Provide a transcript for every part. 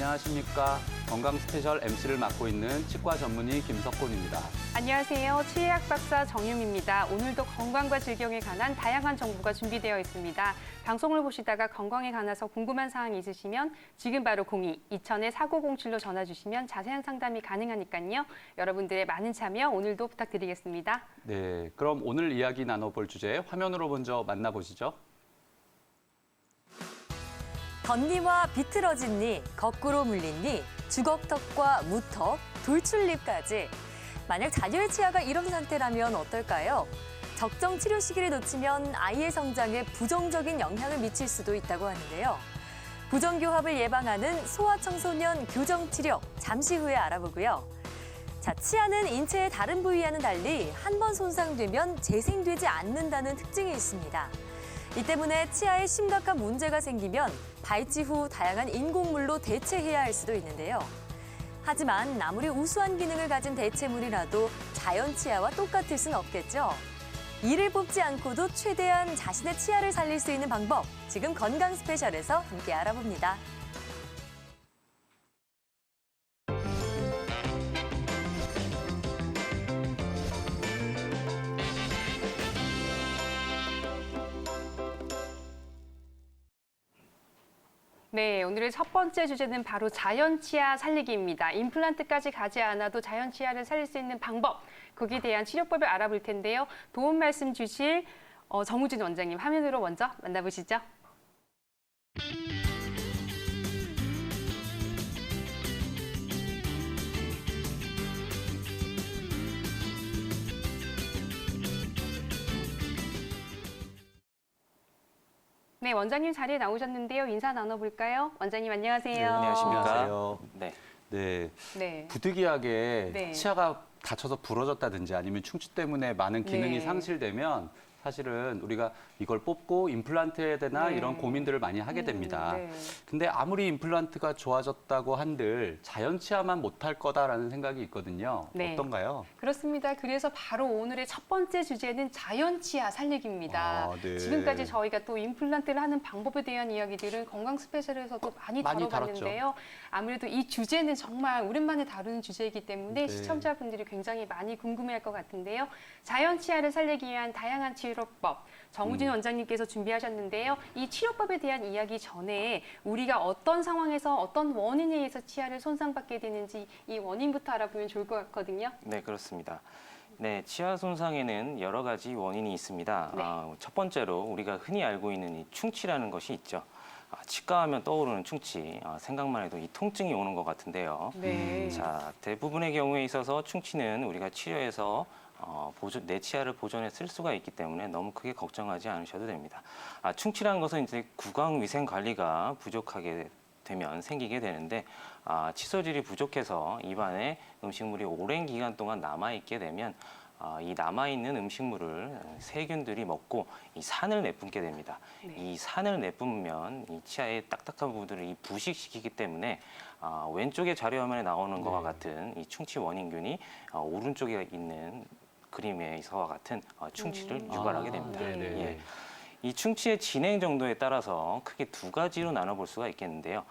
안녕하십니까. 건강 스페셜 MC를 맡고 있는 치과 전문의 김석곤입니다. 안녕하세요. 치의학 박사 정윤입니다. 오늘도 건강과 질병에 관한 다양한 정보가 준비되어 있습니다. 방송을 보시다가 건강에 관해서 궁금한 사항이 있으시면 지금 바로 02-2000-4907로 전화 주시면 자세한 상담이 가능하니까요. 여러분들의 많은 참여 오늘도 부탁드리겠습니다. 네, 그럼 오늘 이야기 나눠볼 주제 화면으로 먼저 만나보시죠. 덧니와 비틀어진 니, 거꾸로 물린 니, 주걱턱과 무턱, 돌출립까지. 만약 자녀의 치아가 이런 상태라면 어떨까요? 적정 치료 시기를 놓치면 아이의 성장에 부정적인 영향을 미칠 수도 있다고 하는데요. 부정교합을 예방하는 소아청소년 교정치료 잠시 후에 알아보고요. 자, 치아는 인체의 다른 부위와는 달리 한 번 손상되면 재생되지 않는다는 특징이 있습니다. 이 때문에 치아에 심각한 문제가 생기면 발치 후 다양한 인공물로 대체해야 할 수도 있는데요. 하지만 아무리 우수한 기능을 가진 대체물이라도 자연 치아와 똑같을 순 없겠죠. 이를 뽑지 않고도 최대한 자신의 치아를 살릴 수 있는 방법, 지금 건강 스페셜에서 함께 알아봅니다. 네, 오늘의 첫 번째 주제는 바로 자연 치아 살리기입니다. 임플란트까지 가지 않아도 자연 치아를 살릴 수 있는 방법, 거기에 대한 치료법을 알아볼 텐데요. 도움 말씀 주실 정우진 원장님 화면으로 먼저 만나보시죠. 네, 원장님 자리에 나오셨는데요. 인사 나눠볼까요? 원장님 안녕하세요. 네, 안녕하십니까. 안녕하세요. 네. 네, 네. 부득이하게 네. 치아가 다쳐서 부러졌다든지 아니면 충치 때문에 많은 기능이 네. 상실되면 사실은 우리가 이걸 뽑고 임플란트 해야 되나 네. 이런 고민들을 많이 하게 됩니다. 네. 근데 아무리 임플란트가 좋아졌다고 한들 자연 치아만 못할 거다라는 생각이 있거든요. 네. 어떤가요? 그렇습니다. 그래서 바로 오늘의 첫 번째 주제는 자연 치아 살리기입니다. 아, 네. 지금까지 저희가 또 임플란트를 하는 방법에 대한 이야기들은 건강 스페셜에서도 많이 다뤄봤는데요. 아무래도 이 주제는 정말 오랜만에 다루는 주제이기 때문에 네. 시청자분들이 굉장히 많이 궁금해할 것 같은데요. 자연 치아를 살리기 위한 다양한 치료법, 정우진 원장님께서 준비하셨는데요. 이 치료법에 대한 이야기 전에 우리가 어떤 상황에서 어떤 원인에 의해서 치아를 손상받게 되는지 이 원인부터 알아보면 좋을 것 같거든요. 네, 그렇습니다. 네, 치아 손상에는 여러 가지 원인이 있습니다. 네. 첫 번째로 우리가 흔히 알고 있는 이 충치라는 것이 있죠. 치과 하면 떠오르는 충치, 생각만 해도 이 통증이 오는 것 같은데요. 네. 자, 대부분의 경우에 있어서 충치는 우리가 치료해서 내 치아를 보존해 쓸 수가 있기 때문에 너무 크게 걱정하지 않으셔도 됩니다. 충치라는 것은 이제 구강 위생 관리가 부족하게 되면 생기게 되는데 치소질이 부족해서 입안에 음식물이 오랜 기간 동안 남아있게 되면 이 남아있는 음식물을 세균들이 먹고 이 산을 내뿜게 됩니다. 네. 이 산을 내뿜으면 이 치아의 딱딱한 부분들을 이 부식시키기 때문에 왼쪽의 자료화면에 나오는 것과 같은 이 충치 원인균이 오른쪽에 있는 그림에서와 같은 충치를 유발하게 됩니다. 네네. 예. 이 충치의 진행 정도에 따라서 크게 두 가지로 나눠볼 수가 있겠는데요.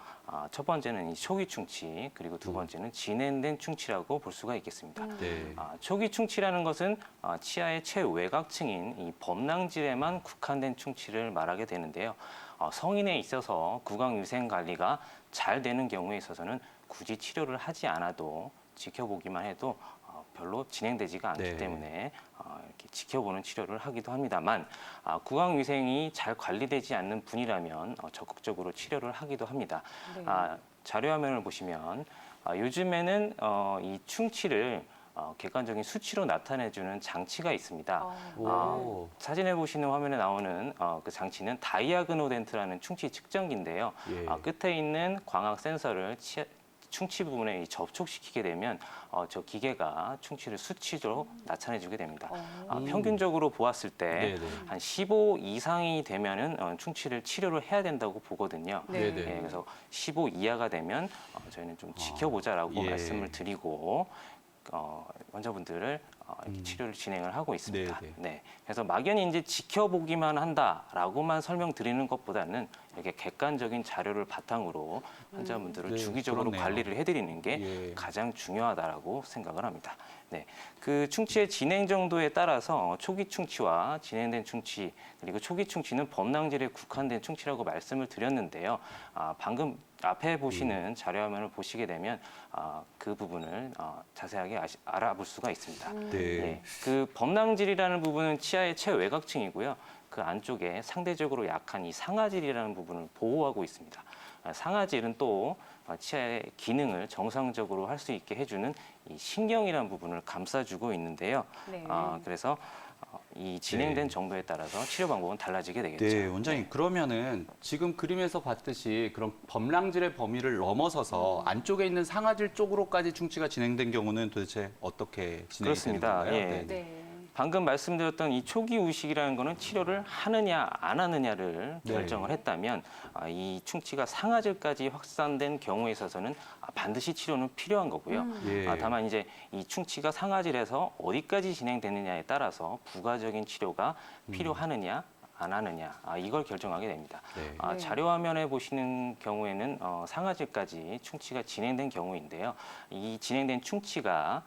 첫 번째는 이 초기 충치, 그리고 두 번째는 진행된 충치라고 볼 수가 있겠습니다. 네. 초기 충치라는 것은 치아의 최외곽층인 이 범낭질에만 국한된 충치를 말하게 되는데요. 성인에 있어서 구강위생 관리가 잘 되는 경우에 있어서는 굳이 치료를 하지 않아도 지켜보기만 해도 별로 진행되지가 않기 네. 때문에 이렇게 지켜보는 치료를 하기도 합니다만 구강위생이 잘 관리되지 않는 분이라면 적극적으로 치료를 하기도 합니다. 네. 자료화면을 보시면 요즘에는 이 충치를 객관적인 수치로 나타내주는 장치가 있습니다. 오. 사진에 보시는 화면에 나오는 그 장치는 다이아그노덴트라는 충치 측정기인데요. 예. 끝에 있는 광학 센서를 충치 부분에 접촉시키게 되면 저 기계가 충치를 수치로 나타내주게 됩니다. 평균적으로 보았을 때 네네. 한 15 이상이 되면은 충치를 치료를 해야 된다고 보거든요. 네. 네네. 예, 그래서 15 이하가 되면 저희는 좀 지켜보자라고 예. 말씀을 드리고 환자분들을 이렇게 치료를 진행을 하고 있습니다. 네, 네. 네. 그래서 막연히 이제 지켜보기만 한다라고만 설명드리는 것보다는 이렇게 객관적인 자료를 바탕으로 환자분들을 네, 주기적으로 그렇네요. 관리를 해드리는 게 예. 가장 중요하다라고 생각을 합니다. 네, 그 충치의 진행 정도에 따라서 초기 충치와 진행된 충치 그리고 초기 충치는 범낭질에 국한된 충치라고 말씀을 드렸는데요. 방금 앞에 보시는 자료 화면을 보시게 되면 그 부분을 자세하게 알아볼 수가 있습니다. 네. 네, 그 범낭질이라는 부분은 치아의 최외곽층이고요. 그 안쪽에 상대적으로 약한 이 상아질이라는 부분을 보호하고 있습니다. 상아질은 또 치아의 기능을 정상적으로 할 수 있게 해주는 이 신경이라는 부분을 감싸주고 있는데요. 네. 그래서 이 진행된 네. 정도에 따라서 치료 방법은 달라지게 되겠죠. 네, 원장님 그러면은 지금 그림에서 봤듯이 그런 범랑질의 범위를 넘어서서 안쪽에 있는 상아질 쪽으로까지 충치가 진행된 경우는 도대체 어떻게 진행이 그렇습니다. 되는 건가요? 예. 네. 네. 방금 말씀드렸던 이 초기 우식이라는 거는 치료를 하느냐 안 하느냐를 네. 결정을 했다면 이 충치가 상아질까지 확산된 경우에 있어서는 반드시 치료는 필요한 거고요. 예. 다만 이제 이 충치가 상아질에서 어디까지 진행되느냐에 따라서 부가적인 치료가 필요하느냐 안 하느냐 이걸 결정하게 됩니다. 네. 네. 자료 화면에 보시는 경우에는 상아질까지 충치가 진행된 경우인데요. 이 진행된 충치가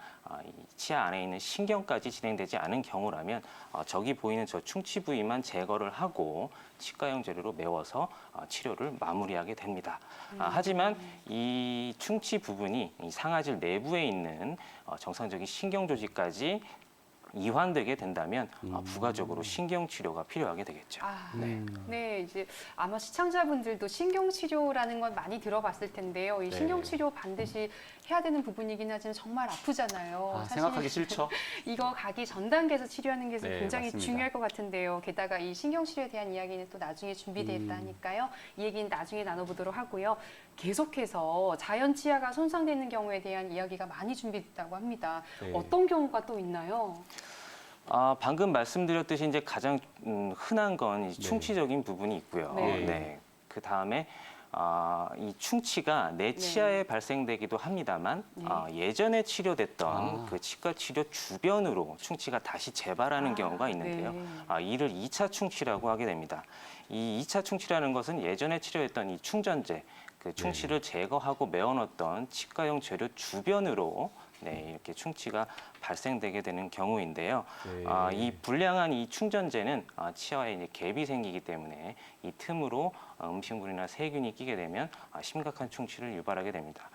이 치아 안에 있는 신경까지 진행되지 않은 경우라면 저기 보이는 저 충치 부위만 제거를 하고 치과용 재료로 메워서 치료를 마무리하게 됩니다. 하지만 이 충치 부분이 이 상아질 내부에 있는 정상적인 신경 조직까지 이완되게 된다면 부가적으로 신경 치료가 필요하게 되겠죠. 네, 이제 아마 시청자분들도 신경치료라는 건 많이 들어봤을 텐데요. 이 네. 신경치료 반드시 해야 되는 부분이긴 하지만 정말 아프잖아요. 생각하기 싫죠? 이거 가기 전 단계에서 치료하는 게 네, 굉장히 맞습니다. 중요할 것 같은데요. 게다가 이 신경치료에 대한 이야기는 또 나중에 준비되어 있다니까요. 이 얘기는 나중에 나눠보도록 하고요. 계속해서 자연 치아가 손상되는 경우에 대한 이야기가 많이 준비됐다고 합니다. 네. 어떤 경우가 또 있나요? 방금 말씀드렸듯이 이제 가장 흔한 건 이 네. 충치적인 부분이 있고요. 네. 그 다음에 이 충치가 내 치아에 발생되기도 합니다만 예전에 치료됐던 그 치과 치료 주변으로 충치가 다시 재발하는 경우가 있는데요. 네. 이를 2차 충치라고 하게 됩니다. 이 2차 충치라는 것은 예전에 치료했던 이 충전재, 그 충치를 제거하고 메워놓던 치과용 재료 주변으로 이렇게 충치가 발생되게 되는 경우인데요. 네. 이 불량한 이 충전재는 치아에 이제 갭이 생기기 때문에 이 틈으로 음식물이나 세균이 끼게 되면 심각한 충치를 유발하게 됩니다.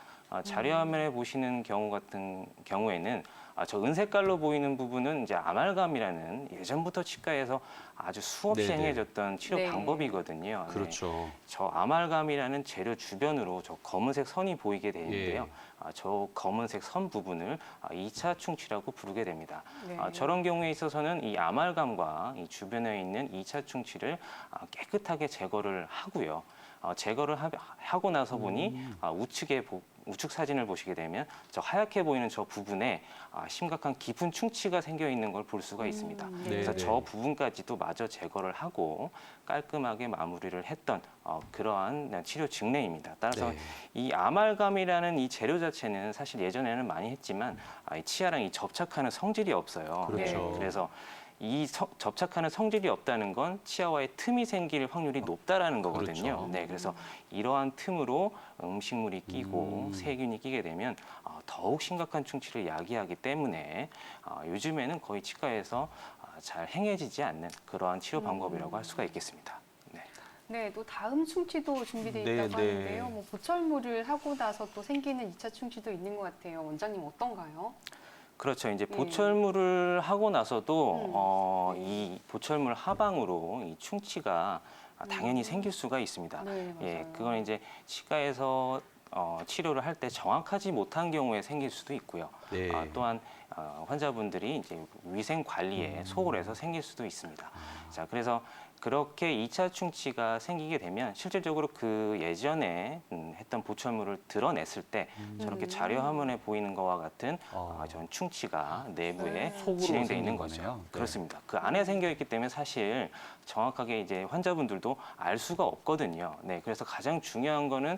자료 화면에 보시는 경우 같은 경우에는 저 은색깔로 보이는 부분은 이제 아말감이라는 예전부터 치과에서 아주 수없이 네네. 행해졌던 치료 네. 방법이거든요. 네. 그렇죠. 저 아말감이라는 재료 주변으로 저 검은색 선이 보이게 되는데요. 저 검은색 선 부분을 2차 충치라고 부르게 됩니다. 네. 저런 경우에 있어서는 이 아말감과 이 주변에 있는 2차 충치를 깨끗하게 제거를 하고요. 제거를 하고 나서 보니 우측 사진을 보시게 되면 저 하얗게 보이는 저 부분에 심각한 깊은 충치가 생겨 있는 걸 볼 수가 있습니다. 네. 그래서 네. 저 부분까지도 마저 제거를 하고 깔끔하게 마무리를 했던 그러한 치료 증례입니다. 따라서 네. 이 아말감이라는 이 재료 자체는 사실 예전에는 많이 했지만 이 치아랑 이 접착하는 성질이 없어요. 그렇죠. 네. 그래서 이 접착하는 성질이 없다는 건 치아와의 틈이 생길 확률이 높다라는 거거든요. 그렇죠. 네, 그래서 이러한 틈으로 음식물이 끼고 세균이 끼게 되면 더욱 심각한 충치를 야기하기 때문에 요즘에는 거의 치과에서 잘 행해지지 않는 그러한 치료 방법이라고 할 수가 있겠습니다. 네. 네, 또 다음 충치도 준비되어 네, 있다고 네. 하는데요. 뭐 보철물을 하고 나서 또 생기는 2차 충치도 있는 것 같아요. 원장님 어떤가요? 그렇죠. 이제 보철물을 하고 나서도 네. 이 보철물 하방으로 이 충치가 당연히 생길 수가 있습니다. 네, 맞아요. 그건 이제 치과에서 치료를 할 때 정확하지 못한 경우에 생길 수도 있고요. 네. 또한 환자분들이 이제 위생 관리에 소홀해서 생길 수도 있습니다. 자, 그래서 그렇게 2차 충치가 생기게 되면 실질적으로 그 예전에 했던 보철물을 드러냈을 때 저렇게 자료 화면에 보이는 것과 같은 전 충치가 내부에 속으로 진행돼 있는 생긴 거죠. 거네요. 네. 그렇습니다. 그 안에 생겨 있기 때문에 사실 정확하게 이제 환자분들도 알 수가 없거든요. 네, 그래서 가장 중요한 거는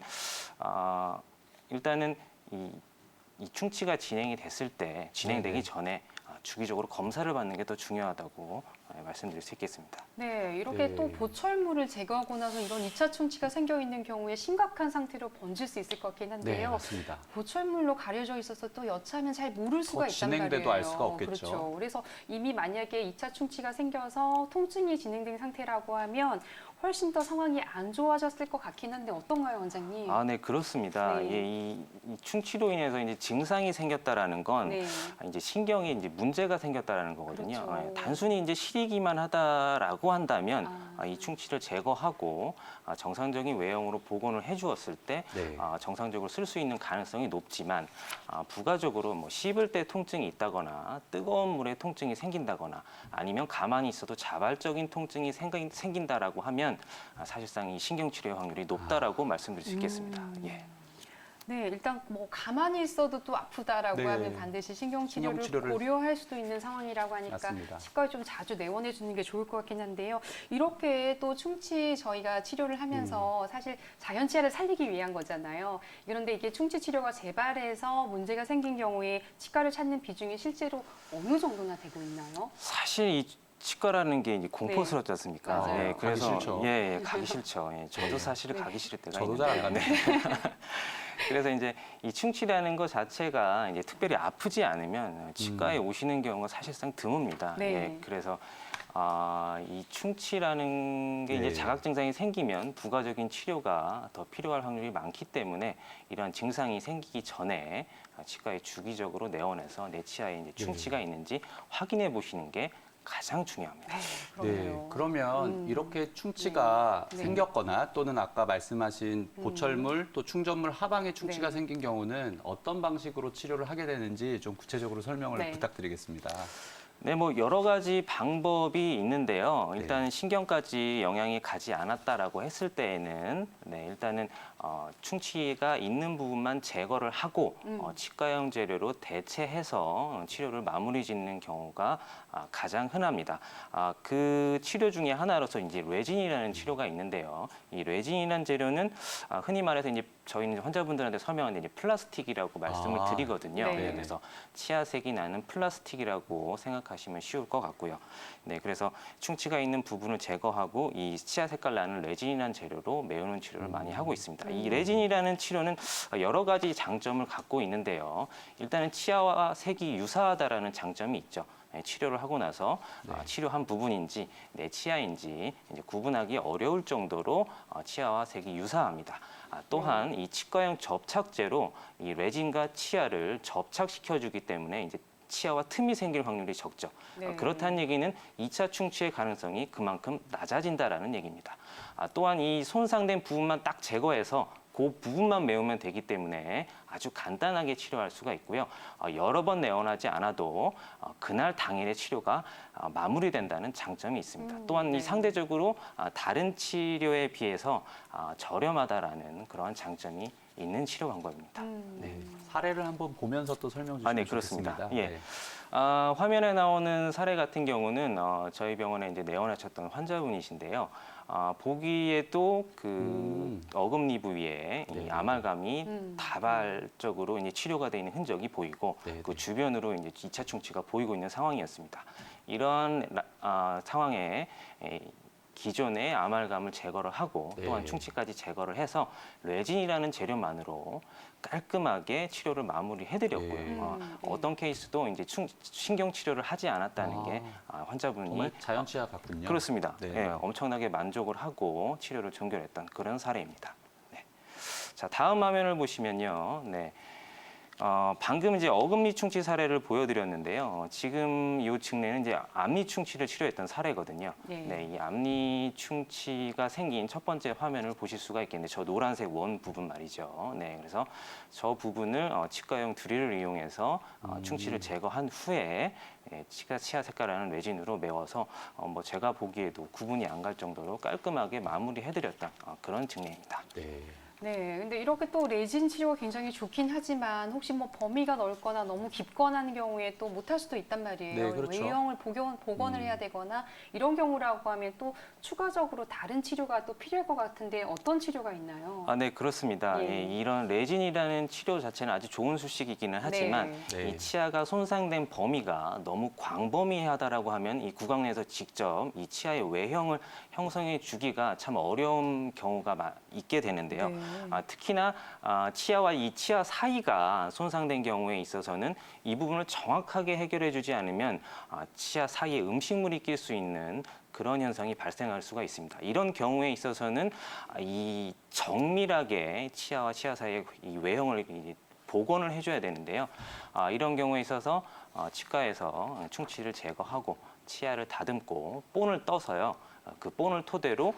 일단은 이 충치가 진행이 됐을 때 진행되기 전에 주기적으로 검사를 받는 게 더 중요하다고 말씀드릴 수 있겠습니다. 네, 이렇게 네. 또 보철물을 제거하고 나서 이런 2차 충치가 생겨 있는 경우에 심각한 상태로 번질 수 있을 것 같긴 네, 한데요. 맞습니다. 보철물로 가려져 있어서 또 여차하면 잘 모를 수가 더 있단 진행돼도 말이에요. 알 수가 없겠죠. 그렇죠. 그래서 이미 만약에 2차 충치가 생겨서 통증이 진행된 상태라고 하면 훨씬 더 상황이 안 좋아졌을 것 같긴 한데 어떤가요, 원장님? 아, 네, 그렇습니다. 네. 예, 이 충치로 인해서 이제 증상이 생겼다라는 건 네. 이제 신경에 이제 문제가 생겼다라는 거거든요. 그렇죠. 예, 단순히 이제 시리기만 하다라고 한다면 아. 이 충치를 제거하고 정상적인 외형으로 복원을 해주었을 때 네. 정상적으로 쓸 수 있는 가능성이 높지만 부가적으로 뭐 씹을 때 통증이 있다거나 뜨거운 물에 통증이 생긴다거나 아니면 가만히 있어도 자발적인 통증이 생긴다라고 하면 사실상 이 신경치료의 확률이 높다라고 말씀드릴 수 있겠습니다. 예. 네, 일단 뭐 가만히 있어도 또 아프다라고 네. 하면 반드시 신경치료를 신경치료를 고려할 수도 있는 상황이라고 하니까 맞습니다. 치과에 좀 자주 내원해 주는 게 좋을 것 같긴 한데요. 이렇게 또 충치 저희가 치료를 하면서 사실 자연치아를 살리기 위한 거잖아요. 그런데 이게 충치 치료가 재발해서 문제가 생긴 경우에 치과를 찾는 비중이 실제로 어느 정도나 되고 있나요? 사실 이 치과라는 게 이제 공포스럽지 않습니까? 맞아요. 예, 가기 그래서 싫죠. 예, 가기 싫죠. 예, 저도 네. 사실은 네. 가기 싫을 때가 저도 있는데. 잘 안 가네요. 그래서 이제 이 충치라는 것 자체가 이제 특별히 아프지 않으면 치과에 오시는 경우가 사실상 드뭅니다. 네. 예, 그래서 이 충치라는 게 네. 이제 자각 증상이 생기면 부가적인 치료가 더 필요할 확률이 많기 때문에 이러한 증상이 생기기 전에 치과에 주기적으로 내원해서 내 치아에 이제 충치가 있는지 확인해 보시는 게 가장 중요합니다. 네, 그러네요. 그러면 이렇게 충치가 네. 생겼거나 또는 아까 말씀하신 보철물 또 충전물 하방에 충치가 네. 생긴 경우는 어떤 방식으로 치료를 하게 되는지 좀 구체적으로 설명을 네. 부탁드리겠습니다. 네, 뭐 여러 가지 방법이 있는데요. 네. 일단 신경까지 영향이 가지 않았다라고 했을 때에는 일단은 충치가 있는 부분만 제거를 하고 치과형 재료로 대체해서 치료를 마무리 짓는 경우가 가장 흔합니다. 그 치료 중에 하나로서 이제 레진이라는 치료가 있는데요. 이 레진이라는 재료는 흔히 말해서 이제 저희는 환자분들한테 설명하는데 이제 플라스틱이라고 말씀을 아, 드리거든요. 네. 네, 그래서 치아색이 나는 플라스틱이라고 생각하시면 쉬울 것 같고요. 네, 그래서 충치가 있는 부분을 제거하고 이 치아 색깔 나는 레진이라는 재료로 메우는 치료를 많이 하고 있습니다. 이 레진이라는 치료는 여러 가지 장점을 갖고 있는데요. 일단은 치아와 색이 유사하다라는 장점이 있죠. 치료를 하고 나서 치료한 부분인지 내 치아인지 이제 구분하기 어려울 정도로 치아와 색이 유사합니다. 또한 이 치과형 접착제로 이 레진과 치아를 접착시켜주기 때문에 이제 치아와 틈이 생길 확률이 적죠. 네. 그렇다는 얘기는 2차 충치의 가능성이 그만큼 낮아진다라는 얘기입니다. 또한 이 손상된 부분만 딱 제거해서 그 부분만 메우면 되기 때문에 아주 간단하게 치료할 수가 있고요. 여러 번 내원하지 않아도 그날 당일의 치료가 마무리된다는 장점이 있습니다. 또한 네. 이 상대적으로 다른 치료에 비해서 저렴하다라는 그러한 장점이 있는 치료 방법입니다. 네, 사례를 한번 보면서 또 설명 주시면 네, 그렇습니다. 좋겠습니다. 예. 네. 화면에 나오는 사례 같은 경우는 저희 병원에 이제 내원하셨던 환자분이신데요. 보기에도 그 어금니 부위에 이 네. 아말감이 다발적으로 이제 치료가 되어 있는 흔적이 보이고 네, 그 네. 주변으로 이제 2차 충치가 보이고 있는 상황이었습니다. 이런 상황에 기존의 아말감을 제거를 하고 네. 또한 충치까지 제거를 해서 레진이라는 재료만으로 깔끔하게 치료를 마무리해드렸고요. 네. 어떤 케이스도 이제 신경 치료를 하지 않았다는 게 환자분이 정말 자연치아 같군요. 그렇습니다. 네. 예, 엄청나게 만족을 하고 치료를 종결했던 그런 사례입니다. 네. 자, 다음 화면을 보시면요. 네. 방금 이제 어금니 충치 사례를 보여드렸는데요. 지금 이 측면은 이제 앞니 충치를 치료했던 사례거든요. 네. 이 앞니 충치가 생긴 첫 번째 화면을 보실 수가 있겠는데 저 노란색 원 부분 말이죠. 네, 그래서 저 부분을 치과용 드릴을 이용해서 충치를 제거한 후에 치아 색깔하는 레진으로 메워서 뭐 제가 보기에도 구분이 안 갈 정도로 깔끔하게 마무리해드렸던 그런 증례입니다. 네. 네, 근데 이렇게 또 레진 치료가 굉장히 좋긴 하지만 혹시 뭐 범위가 넓거나 너무 깊거나 하는 경우에 또 못할 수도 있단 말이에요. 네, 그렇죠. 외형을 복원을 해야 되거나 이런 경우라고 하면 또 추가적으로 다른 치료가 또 필요할 것 같은데 어떤 치료가 있나요? 네, 그렇습니다. 예. 예, 이런 레진이라는 치료 자체는 아주 좋은 소식이기는 하지만 네. 이 치아가 손상된 범위가 너무 광범위하다라고 하면 이 구강 내에서 직접 이 치아의 외형을 형성해 주기가 참 어려운 경우가 있게 되는데요. 네. 특히나 치아와 이 치아 사이가 손상된 경우에 있어서는 이 부분을 정확하게 해결해 주지 않으면 치아 사이에 음식물이 낄 수 있는 그런 현상이 발생할 수가 있습니다. 이런 경우에 있어서는 이 정밀하게 치아와 치아 사이의 이 외형을 복원을 해줘야 되는데요. 이런 경우에 있어서 치과에서 충치를 제거하고 치아를 다듬고 본을 떠서요. 그 본을 토대로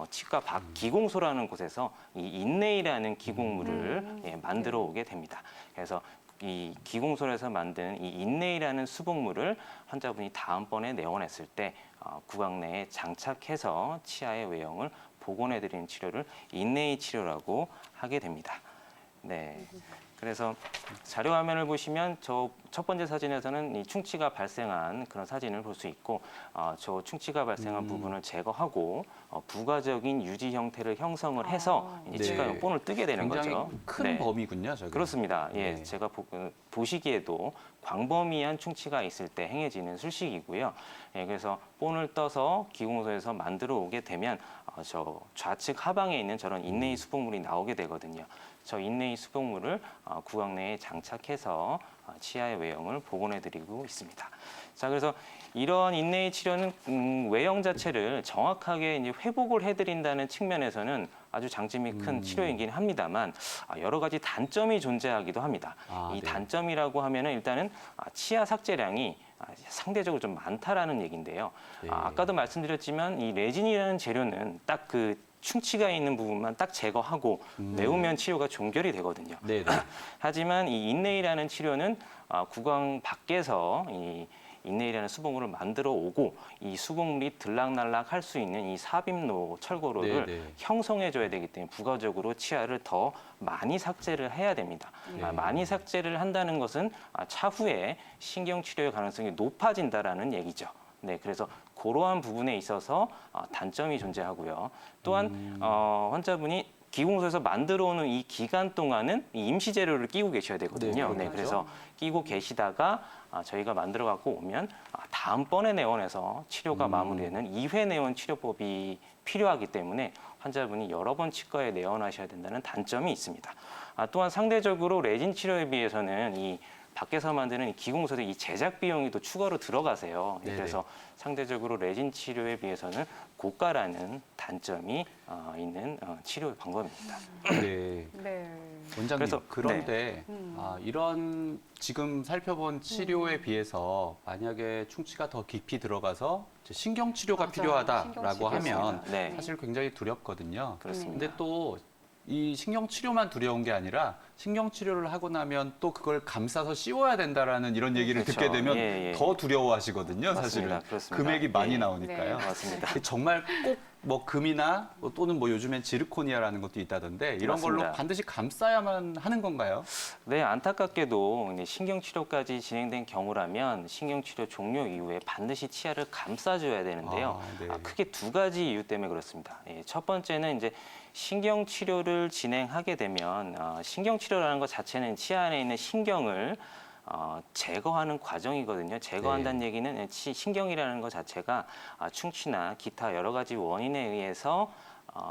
치과 밖 기공소라는 곳에서 이 인내이라는 기공물을 만들어 오게 됩니다. 그래서 이 기공소에서 만든 이 인내이라는 수복물을 환자분이 다음번에 내원했을 때 구강 내에 장착해서 치아의 외형을 복원해드리는 치료를 인내이 치료라고 하게 됩니다. 네. 그래서 자료 화면을 보시면 저 첫 번째 사진에서는 이 충치가 발생한 그런 사진을 볼 수 있고 저 충치가 발생한 부분을 제거하고 부가적인 유지 형태를 형성을 해서 이제 네. 치과용 본을 뜨게 되는 굉장히 거죠. 큰 네. 범위군요, 저기. 그렇습니다. 예, 네. 제가 보시기에도 광범위한 충치가 있을 때 행해지는 술식이고요. 예, 그래서 본을 떠서 기공소에서 만들어 오게 되면 저 좌측 하방에 있는 저런 인내이 수복물이 나오게 되거든요. 저 인내이 수복물을 구강 내에 장착해서 치아의 외형을 복원해드리고 있습니다. 자, 그래서 이런 인내이 치료는 외형 자체를 정확하게 이제 회복을 해드린다는 측면에서는 아주 장점이 큰 치료이긴 합니다만 여러 가지 단점이 존재하기도 합니다. 이 네. 단점이라고 하면은 일단은 치아 삭제량이 상대적으로 좀 많다라는 얘기인데요. 네. 아까도 말씀드렸지만 이 레진이라는 재료는 딱 그 충치가 있는 부분만 딱 제거하고 내우면 치료가 종결이 되거든요. 네, 네. 하지만 이 인내이라는 치료는 구강 밖에서 이 인내이라는 수복물을 만들어 오고 이 수복물이 들락날락 할 수 있는 이 삽입로 철골호를 네, 네. 형성해 줘야 되기 때문에 부가적으로 치아를 더 많이 삭제를 해야 됩니다. 네. 많이 삭제를 한다는 것은 차후에 신경 치료의 가능성이 높아진다라는 얘기죠. 네, 그래서 그러한 부분에 있어서 단점이 존재하고요. 또한 환자분이 기공소에서 만들어 오는 이 기간 동안은 이 임시 재료를 끼고 계셔야 되거든요. 네, 네, 그래서 끼고 계시다가 저희가 만들어 갖고 오면 다음번에 내원해서 치료가 마무리되는 2회 내원 치료법이 필요하기 때문에 환자분이 여러 번 치과에 내원하셔야 된다는 단점이 있습니다. 또한 상대적으로 레진 치료에 비해서는 이 밖에서 만드는 이 기공소의 이 제작 비용이 또 추가로 들어가세요. 네네. 그래서 상대적으로 레진 치료에 비해서는 고가라는 단점이 있는 치료 방법입니다. 네. 네. 원장님, 그래서- 그런데 이런 지금 살펴본 치료에 비해서 만약에 충치가 더 깊이 들어가서 이제 신경 치료가 맞아요. 필요하다라고 신경 하면 치료. 네. 사실 굉장히 두렵거든요. 그렇습니다. 근데 또 이 신경 치료만 두려운 게 아니라 신경 치료를 하고 나면 또 그걸 감싸서 씌워야 된다라는 이런 얘기를 그렇죠. 듣게 되면 예, 예. 더 두려워하시거든요, 사실은. 맞습니다. 그렇습니다. 금액이 많이 예. 나오니까요. 네. 맞습니다. 정말 꼭 뭐 금이나 또는 뭐 요즘엔 지르코니아라는 것도 있다던데 이런 걸로 맞습니다. 반드시 감싸야만 하는 건가요? 네, 안타깝게도 이제 신경치료까지 진행된 경우라면 신경치료 종료 이후에 반드시 치아를 감싸줘야 되는데요. 네. 크게 두 가지 이유 때문에 그렇습니다. 첫 번째는 이제 신경치료를 진행하게 되면 신경치료라는 것 자체는 치아 안에 있는 신경을 제거하는 과정이거든요. 제거한다는 얘기는 신경이라는 것 자체가 충치나 기타 여러 가지 원인에 의해서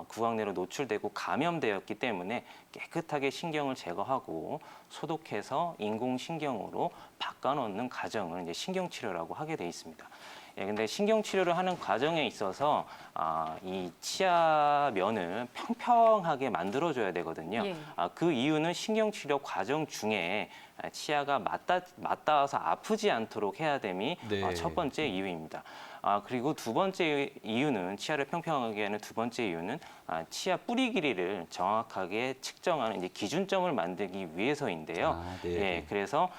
구강 내로 노출되고 감염되었기 때문에 깨끗하게 신경을 제거하고 소독해서 인공신경으로 바꿔놓는 과정을 이제 신경치료라고 하게 돼 있습니다. 근데 신경치료를 하는 과정에 있어서 이 치아면을 평평하게 만들어줘야 되거든요. 예. 그 이유는 신경치료 과정 중에 치아가 맞닿아서 아프지 않도록 해야 됨이 네. 첫 번째 이유입니다. 그리고 두 번째 이유는 치아를 평평하게 하는 두 번째 이유는 치아 뿌리 길이를 정확하게 측정하는 이제 기준점을 만들기 위해서인데요. 네. 예, 그래서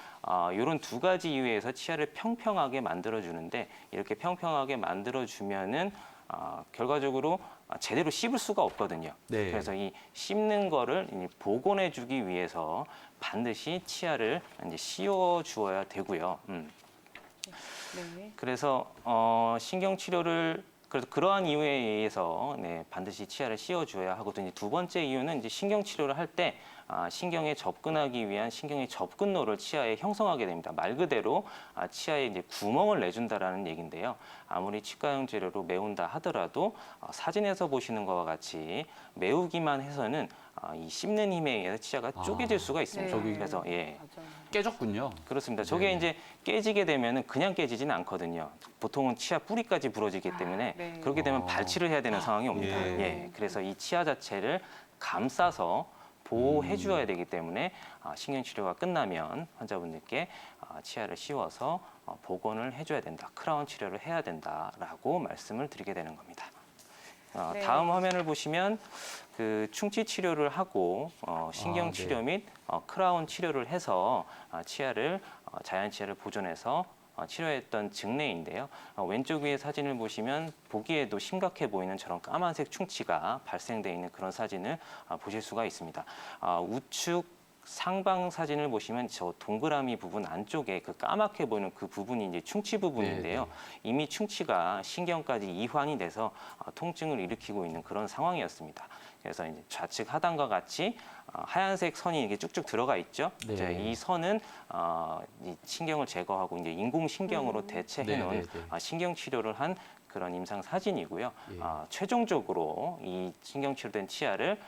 이런 두 가지 이유에서 치아를 평평하게 만들어 주는데 이렇게 평평하게 만들어 주면은 결과적으로 제대로 씹을 수가 없거든요. 네. 그래서 이 씹는 거를 이제 복원해주기 위해서 반드시 치아를 이제 씌워 주어야 되고요. 네. 그래서 신경 치료를 그래서 그러한 이유에 의해서 반드시 치아를 씌워줘야 하거든요. 두 번째 이유는 이제 신경 치료를 할 때 신경에 접근하기 위한 신경의 접근로를 치아에 형성하게 됩니다. 말 그대로 치아에 이제 구멍을 내준다라는 얘기인데요. 아무리 치과용 재료로 메운다 하더라도 사진에서 보시는 것과 같이 메우기만 해서는 이 씹는 힘에 의해서 치아가 쪼개질 수가 있습니다. 네. 그래서 맞아요. 깨졌군요. 그렇습니다. 저게 네. 이제 깨지게 되면은 그냥 깨지지는 않거든요. 보통은 치아 뿌리까지 부러지기 때문에 네. 그렇게 되면 발치를 해야 되는 상황이 옵니다. 예. 예. 그래서 이 치아 자체를 감싸서 보호해 주어야 되기 때문에 신경 치료가 끝나면 환자분들께 치아를 씌워서 복원을 해줘야 된다. 크라운 치료를 해야 된다라고 말씀을 드리게 되는 겁니다. 네. 다음 화면을 보시면 그 충치 치료를 하고 신경 치료 및 크라운 치료를 해서 치아를 자연 치아를 보존해서 치료했던 증례인데요. 왼쪽 위에 사진을 보시면 보기에도 심각해 보이는 저런 까만색 충치가 발생돼 있는 그런 사진을 보실 수가 있습니다. 우측 상방 사진을 보시면 저 동그라미 부분 안쪽에 그 까맣게 보이는 그 부분이 이제 충치 부분인데요. 네, 이미 충치가 신경까지 이환이 돼서 통증을 일으키고 있는 그런 상황이었습니다. 그래서 이제 좌측 하단과 같이 하얀색 선이 이렇게 쭉쭉 들어가 있죠. 네. 이제 이 선은 이 신경을 제거하고 이제 인공신경으로 대체해 놓은 네, 네, 네. 신경 치료를 한 그런 임상 사진이고요. 예. 최종적으로 이 신경 치료된 치아를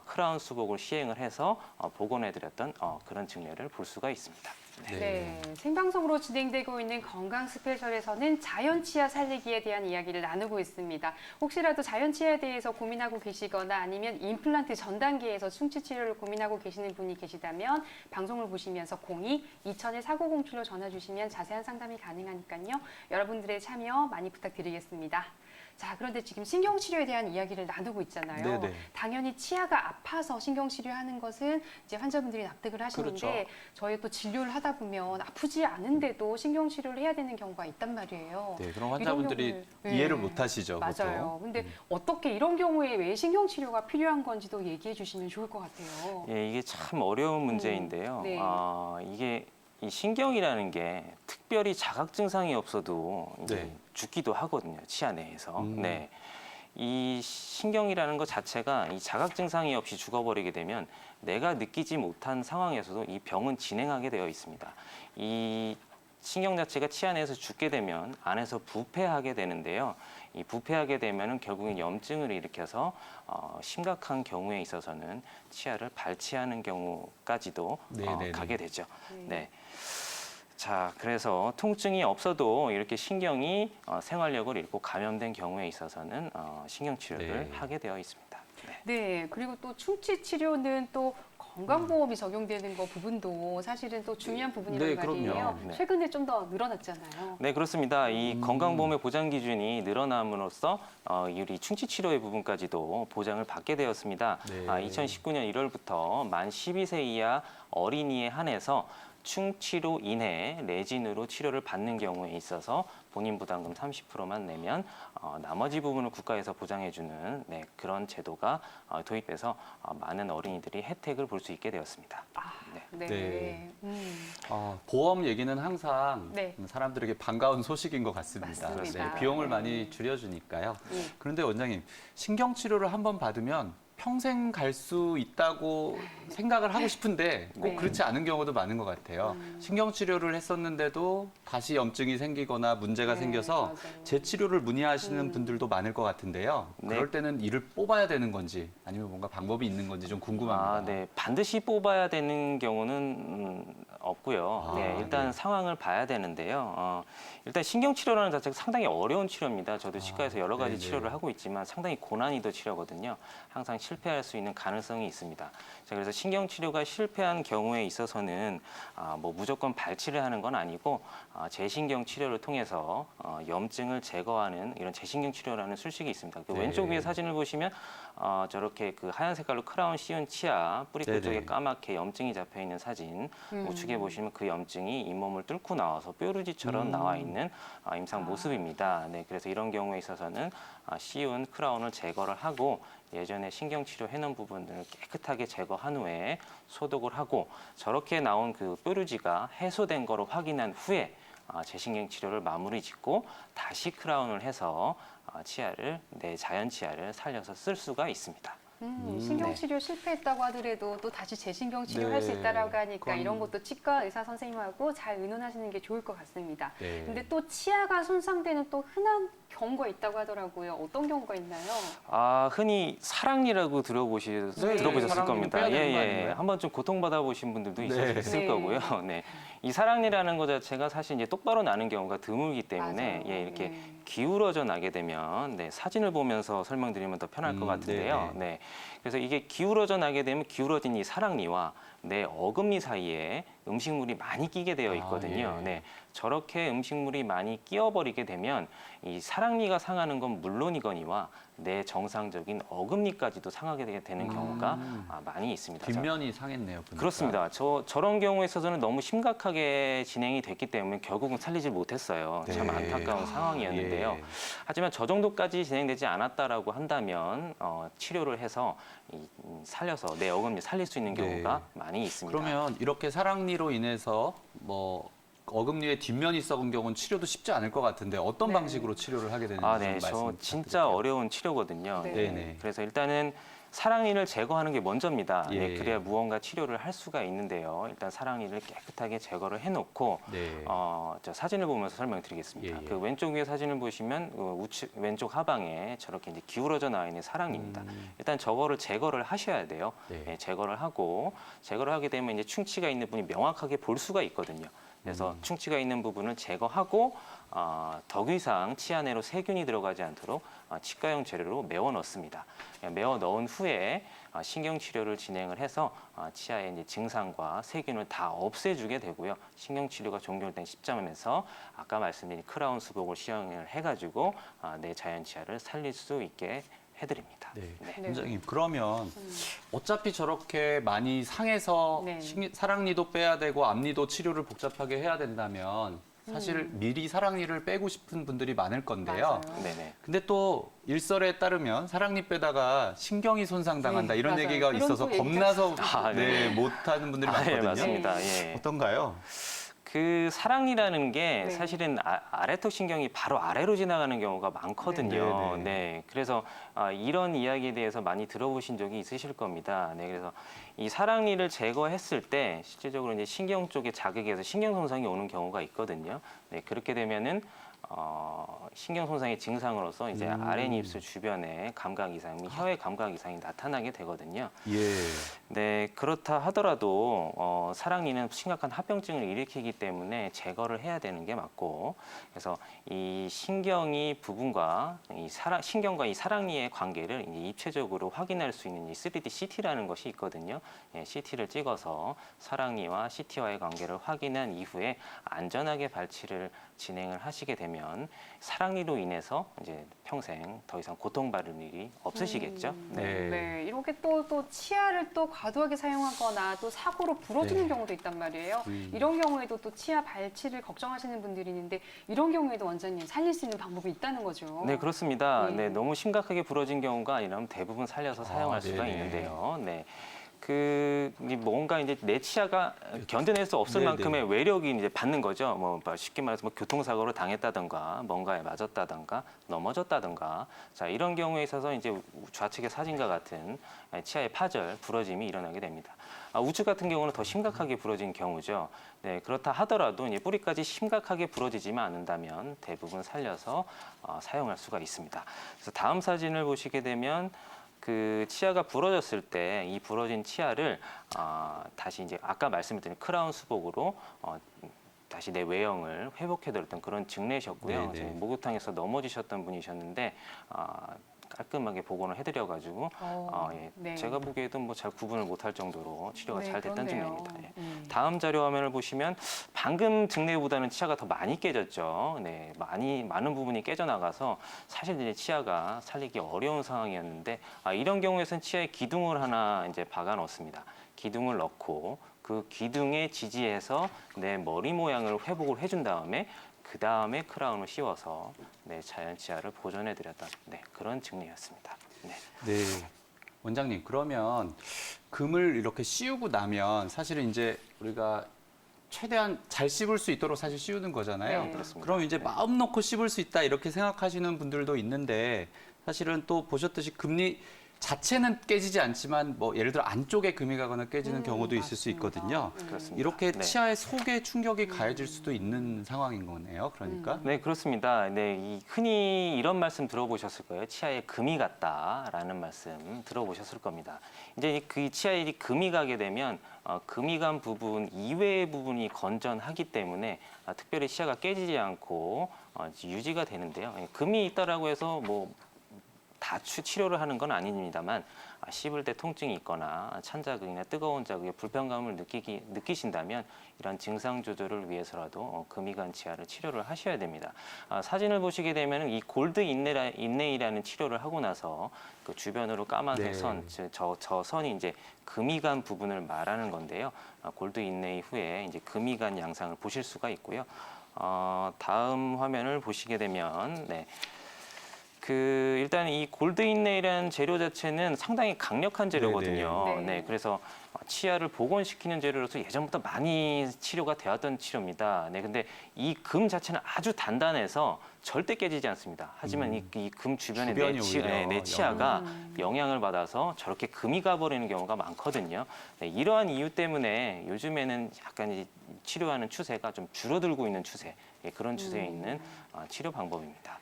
크라운 수복을 시행을 해서 복원해드렸던 그런 증례를 볼 수가 있습니다. 네. 생방송으로 진행되고 있는 건강 스페셜에서는 자연 치아 살리기에 대한 이야기를 나누고 있습니다. 혹시라도 자연 치아에 대해서 고민하고 계시거나 아니면 임플란트 전 단계에서 충치 치료를 고민하고 계시는 분이 계시다면 방송을 보시면서 02-2000-4907로 전화 주시면 자세한 상담이 가능하니까요. 여러분들의 참여 많이 부탁드리겠습니다. 자, 그런데 지금 신경치료에 대한 이야기를 나누고 있잖아요. 네네. 당연히 치아가 아파서 신경치료하는 것은 이제 환자분들이 납득을 하시는데 그렇죠. 저희 또 진료를 하다 보면 아프지 않은데도 신경치료를 해야 되는 경우가 있단 말이에요. 네, 그런 환자분들이 이런 경우를, 이해를 네. 못 하시죠. 맞아요. 근데 음. 어떻게 이런 경우에 왜 신경치료가 필요한 건지도 얘기해 주시면 좋을 것 같아요. 예, 이게 참 어려운 문제인데요. 네. 이게 이 신경이라는 게 특별히 자각 증상이 없어도 이제 네. 죽기도 하거든요. 치아 내에서. 음. 네. 이 신경이라는 것 자체가 이 자각 증상이 없이 죽어버리게 되면 내가 느끼지 못한 상황에서도 이 병은 진행하게 되어 있습니다. 이 신경 자체가 치아 내에서 죽게 되면 안에서 부패하게 되는데요. 이 부패하게 되면은 결국엔 염증을 일으켜서 심각한 경우에 있어서는 치아를 발치하는 경우까지도 네네네. 가게 되죠. 네. 네. 자, 그래서 통증이 없어도 이렇게 신경이 생활력을 잃고 감염된 경우에 있어서는 신경 치료를 네. 하게 되어 있습니다. 네. 네, 그리고 또 충치 치료는 또 건강보험이 적용되는 거 부분도 사실은 또 중요한 부분이란 네, 말이에요. 그럼요. 네. 최근에 좀 더 늘어났잖아요. 네, 그렇습니다. 이 건강보험의 보장 기준이 늘어남으로써 이 충치 치료의 부분까지도 보장을 받게 되었습니다. 네. 2019년 1월부터 만 12세 이하 어린이에 한해서 충치로 인해 레진으로 치료를 받는 경우에 있어서 본인 부담금 30%만 내면 나머지 부분을 국가에서 보장해주는 그런 제도가 도입돼서 많은 어린이들이 혜택을 볼 수 있게 되었습니다. 네. 네. 음. 보험 얘기는 항상 네. 사람들에게 반가운 소식인 것 같습니다. 맞습니다. 네, 비용을 네. 많이 줄여주니까요. 예. 그런데 원장님, 신경치료를 한번 받으면 평생 갈 수 있다고 생각을 하고 싶은데 꼭 네. 그렇지 않은 경우도 많은 것 같아요. 신경치료를 했었는데도 다시 염증이 생기거나 문제가 네, 생겨서 맞아요. 재치료를 문의하시는 분들도 많을 것 같은데요. 네. 그럴 때는 이를 뽑아야 되는 건지 아니면 뭔가 방법이 있는 건지 좀 궁금합니다. 네. 반드시 뽑아야 되는 경우는 없고요. 아, 네, 일단 네. 상황을 봐야 되는데요. 일단 신경치료라는 자체가 상당히 어려운 치료입니다. 저도 치과에서 여러 가지 네네. 치료를 하고 있지만 상당히 고난이도 치료거든요. 항상 실패할 수 있는 가능성이 있습니다. 자, 그래서 신경치료가 실패한 경우에 있어서는 뭐 무조건 발치를 하는 건 아니고 재신경 치료를 통해서 염증을 제거하는 이런 재신경 치료라는 술식이 있습니다. 그 네. 왼쪽 위에 사진을 보시면 저렇게 그 하얀 색깔로 크라운 씌운 치아 뿌리 네네. 쪽에 까맣게 염증이 잡혀 있는 사진 우측에 보시면 그 염증이 잇몸을 뚫고 나와서 뾰루지처럼 나와 있는 임상 모습입니다. 네, 그래서 이런 경우에 있어서는 씌운 크라운을 제거를 하고 예전에 신경치료 해놓은 부분들을 깨끗하게 제거한 후에 소독을 하고 저렇게 나온 그 뾰루지가 해소된 거로 확인한 후에 재신경 치료를 마무리 짓고 다시 크라운을 해서 내 자연 치아를 살려서 쓸 수가 있습니다. 신경치료 실패했다고 하더라도 또 다시 재신경 치료할 수 네. 있다라고 하니까 그건- 이런 것도 치과 의사 선생님하고 잘 의논하시는 게 좋을 것 같습니다. 네. 근데 또 치아가 손상되는 또 흔한 경우가 있다고 하더라고요. 어떤 경우가 있나요? 흔히 사랑니라고 들어보셨을 사랑니를 겁니다. 빼야 되는 거 아닌가요? 한번 좀 고통받아 보신 분들도 네. 있을 네. 거고요. 네. 이 사랑니라는 것 자체가 사실 이제 똑바로 나는 경우가 드물기 때문에 맞아요. 이렇게 네. 기울어져 나게 되면 사진을 보면서 설명드리면 더 편할 것 같은데요. 네네. 네. 그래서 이게 기울어져 나게 되면 기울어진 이 사랑니와 내 어금니 사이에 음식물이 많이 끼게 되어 있거든요. 예. 네. 저렇게 음식물이 많이 끼어버리게 되면 이 사랑니가 상하는 건 물론이거니와 내 정상적인 어금니까지도 상하게 되는 경우가 많이 있습니다. 뒷면이 상했네요. 보니까. 그렇습니다. 저런 경우에 있어서는 너무 심각하게 진행이 됐기 때문에 결국은 살리질 못했어요. 참 네. 안타까운 상황이었는데요. 예. 하지만 저 정도까지 진행되지 않았다라고 한다면 치료를 해서 살려서 내 어금니 살릴 수 있는 경우가 네. 많이 있습니다. 그러면 이렇게 사랑니로 인해서 뭐 어금니의 뒷면이 썩은 경우는 치료도 쉽지 않을 것 같은데 어떤 네. 방식으로 치료를 하게 되는지 네, 말씀 저 부탁드릴게요. 진짜 어려운 치료거든요. 네. 네네. 그래서 일단은 사랑니를 제거하는 게 먼저입니다. 예. 네, 그래야 무언가 치료를 할 수가 있는데요. 일단 사랑니를 깨끗하게 제거를 해놓고 네. 저 사진을 보면서 설명드리겠습니다. 예, 예. 그 왼쪽 위에 사진을 보시면 왼쪽 하방에 저렇게 이제 기울어져 나와 있는 사랑니입니다. 일단 저거를 제거를 하셔야 돼요. 네. 네, 제거를 하게 되면 이제 충치가 있는 부분이 명확하게 볼 수가 있거든요. 그래서 충치가 있는 부분을 제거하고 더 이상 치아 내로 세균이 들어가지 않도록 치과용 재료로 메워 넣습니다. 메워 넣은 후에 신경 치료를 진행을 해서 치아의 이제 증상과 세균을 다 없애주게 되고요. 신경 치료가 종결된 시점에서 아까 말씀드린 크라운 수복을 시행을 해가지고 내 자연 치아를 살릴 수 있게 해드립니다. 네. 네. 원장님 그러면 어차피 저렇게 많이 상해서 네. 사랑니도 빼야 되고 앞니도 치료를 복잡하게 해야 된다면 사실 미리 사랑니를 빼고 싶은 분들이 많을 건데요. 맞아요. 네네. 근데 또 일설에 따르면 사랑니 빼다가 신경이 손상당한다 네, 이런 맞아요. 얘기가 그런 있어서 또 얘기가 겁나서 네. 못하는 분들이 네, 많거든요. 맞습니다. 예. 어떤가요? 그 사랑니라는 게 네. 사실은 아래턱 신경이 바로 아래로 지나가는 경우가 많거든요. 네, 네. 네, 그래서 이런 이야기에 대해서 많이 들어보신 적이 있으실 겁니다. 네, 그래서 이 사랑니를 제거했을 때 실질적으로 이제 신경 쪽에 자극에서 신경 손상이 오는 경우가 있거든요. 네, 그렇게 되면은 신경 손상의 증상으로서 이제 아랫입 입술 주변에 감각 이상, 혀의 감각 이상이 나타나게 되거든요. 예. 네, 그렇다 하더라도 사랑니는 심각한 합병증을 일으키기 때문에 제거를 해야 되는 게 맞고, 그래서 이 신경이 부분과 신경과 이 사랑니의 관계를 이제 입체적으로 확인할 수 있는 이 3D CT라는 것이 있거든요. 예, CT를 찍어서 사랑니와 CT와의 관계를 확인한 이후에 안전하게 발치를 진행을 하시게 되면 사랑니로 인해서 이제 평생 더 이상 고통받을 일이 없으시겠죠. 네. 네, 이렇게 또 치아를 또 과도하게 사용하거나 또 사고로 부러지는 네. 경우도 있단 말이에요. 이런 경우에도 또 치아 발치를 걱정하시는 분들이 있는데 이런 경우에도 원장님 살릴 수 있는 방법이 있다는 거죠. 네, 그렇습니다. 네. 네, 너무 심각하게 부러진 경우가 아니라면 대부분 살려서 사용할 수가 네네. 있는데요. 네. 뭔가 이제 내 치아가 견뎌낼 수 없을 네네. 만큼의 외력이 이제 받는 거죠. 뭐 쉽게 말해서 뭐 교통사고를 당했다든가, 뭔가에 맞았다든가, 넘어졌다든가. 자, 이런 경우에 있어서 이제 좌측의 사진과 같은 치아의 파절, 부러짐이 일어나게 됩니다. 우측 같은 경우는 더 심각하게 부러진 경우죠. 네, 그렇다 하더라도 이제 뿌리까지 심각하게 부러지지만 않는다면 대부분 살려서 사용할 수가 있습니다. 그래서 다음 사진을 보시게 되면 그 치아가 부러졌을 때 이 부러진 치아를 다시 이제 아까 말씀드린 크라운 수복으로 다시 내 외형을 회복해드렸던 그런 증례셨고요. 네네. 목욕탕에서 넘어지셨던 분이셨는데 깔끔하게 복원을 해드려가지고 예, 네. 제가 보기에도 뭐 잘 구분을 못할 정도로 치료가 네, 잘 됐다는 그렇네요. 증례입니다. 예. 다음 자료 화면을 보시면 방금 증례보다는 치아가 더 많이 깨졌죠. 네, 많은 부분이 깨져나가서 사실 이제 치아가 살리기 어려운 상황이었는데 이런 경우에서는 치아에 기둥을 하나 이제 박아 넣습니다. 기둥을 넣고 그 기둥에 지지해서 내 머리 모양을 회복을 해준 다음에 그 다음에 크라운을 씌워서 네, 자연 치아를 보존해드렸던 네, 그런 증례였습니다. 네. 네. 원장님, 그러면 금을 이렇게 씌우고 나면 사실은 이제 우리가 최대한 잘 씹을 수 있도록 사실 씌우는 거잖아요. 네. 그렇습니다. 그럼 이제 네. 마음 놓고 씹을 수 있다 이렇게 생각하시는 분들도 있는데 사실은 또 보셨듯이 금리 자체는 깨지지 않지만 뭐 예를 들어 안쪽에 금이 가거나 깨지는 경우도 있을 수 맞습니다. 있거든요. 그렇습니다. 이렇게 네. 치아의 속에 충격이 가해질 수도 있는 상황인 거네요. 그러니까. 네, 그렇습니다. 네, 흔히 이런 말씀 들어보셨을 거예요. 치아에 금이 갔다라는 말씀 들어보셨을 겁니다. 이제 그 치아에 금이 가게 되면 금이 간 부분 이외의 부분이 건전하기 때문에 특별히 치아가 깨지지 않고 유지가 되는데요. 금이 있다라고 해서 다 치료를 하는 건 아닙니다만 씹을 때 통증이 있거나 찬 자극이나 뜨거운 자극에 불편감을 느끼신다면 이런 증상 조절을 위해서라도 금이 간 치아를 치료를 하셔야 됩니다. 사진을 보시게 되면 이 골드 인레이라는 치료를 하고 나서 그 주변으로 까만색 네. 선, 저 선이 이제 금이 간 부분을 말하는 건데요. 골드 인레이 후에 이제 금이 간 양상을 보실 수가 있고요. 다음 화면을 보시게 되면 네. 일단 이 골드 인레이라는 재료 자체는 상당히 강력한 재료거든요. 네네. 네, 그래서 치아를 복원시키는 재료로서 예전부터 많이 치료가 되었던 치료입니다. 네, 근데 이 금 자체는 아주 단단해서 절대 깨지지 않습니다. 하지만 이 금 주변에 주변이 오히려 내 치아가 영향을 받아서 저렇게 금이 가버리는 경우가 많거든요. 네, 이러한 이유 때문에 요즘에는 약간 이 치료하는 추세가 좀 줄어들고 있는 추세, 그런 추세에 있는 치료 방법입니다.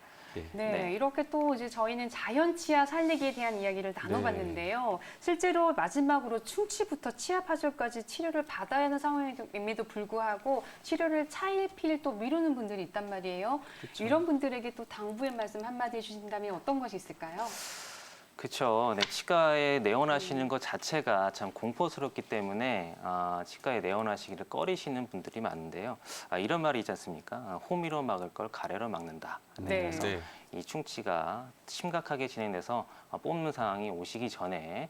네, 네. 이렇게 또 이제 저희는 자연 치아 살리기에 대한 이야기를 나눠봤는데요. 실제로 마지막으로 충치부터 치아 파절까지 치료를 받아야 하는 상황임에도 불구하고 치료를 차일피일 또 미루는 분들이 있단 말이에요. 그렇죠. 이런 분들에게 또 당부의 말씀 한마디 해주신다면 어떤 것이 있을까요? 그렇죠. 네, 치과에 내원하시는 것 자체가 참 공포스럽기 때문에 치과에 내원하시기를 꺼리시는 분들이 많은데요. 이런 말이 있지 않습니까? 호미로 막을 걸 가래로 막는다. 네. 그래서 네. 이 충치가 심각하게 진행돼서 뽑는 상황이 오시기 전에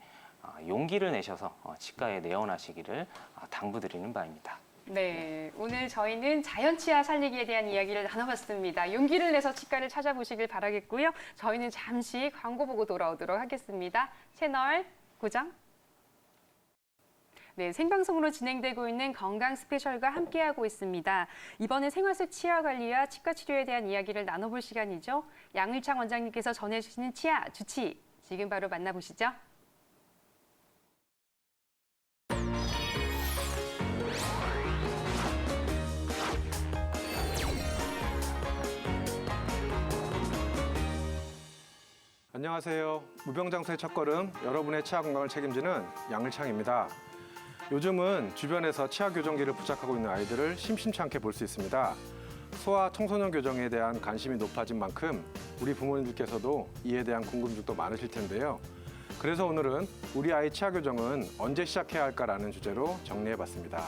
용기를 내셔서 치과에 내원하시기를 당부드리는 바입니다. 네, 오늘 저희는 자연 치아 살리기에 대한 이야기를 나눠봤습니다. 용기를 내서 치과를 찾아보시길 바라겠고요. 저희는 잠시 광고 보고 돌아오도록 하겠습니다. 채널 고정. 네, 생방송으로 진행되고 있는 건강 스페셜과 함께하고 있습니다. 이번에 생활 속 치아 관리와 치과 치료에 대한 이야기를 나눠볼 시간이죠. 양일창 원장님께서 전해주시는 치아 주치, 지금 바로 만나보시죠. 안녕하세요. 무병장수의 첫걸음, 여러분의 치아 건강을 책임지는 양일창입니다. 요즘은 주변에서 치아 교정기를 부착하고 있는 아이들을 심심치 않게 볼 수 있습니다. 소아 청소년 교정에 대한 관심이 높아진 만큼 우리 부모님들께서도 이에 대한 궁금증도 많으실 텐데요. 그래서 오늘은 우리 아이 치아 교정은 언제 시작해야 할까라는 주제로 정리해봤습니다.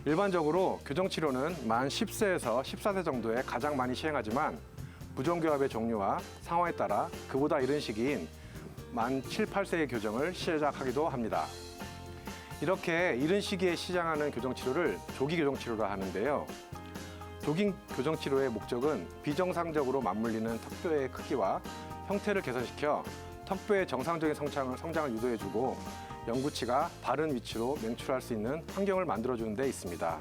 일반적으로 교정 치료는 만 10세에서 14세 정도에 가장 많이 시행하지만 부종교합의 종류와 상황에 따라 그보다 이른 시기인 만 7, 8세의 교정을 시작하기도 합니다. 이렇게 이른 시기에 시작하는 교정치료를 조기 교정치료라 하는데요. 조기 교정치료의 목적은 비정상적으로 맞물리는 턱뼈의 크기와 형태를 개선시켜 턱뼈의 정상적인 성장을 유도해주고 영구치가 바른 위치로 맹출할 수 있는 환경을 만들어주는 데 있습니다.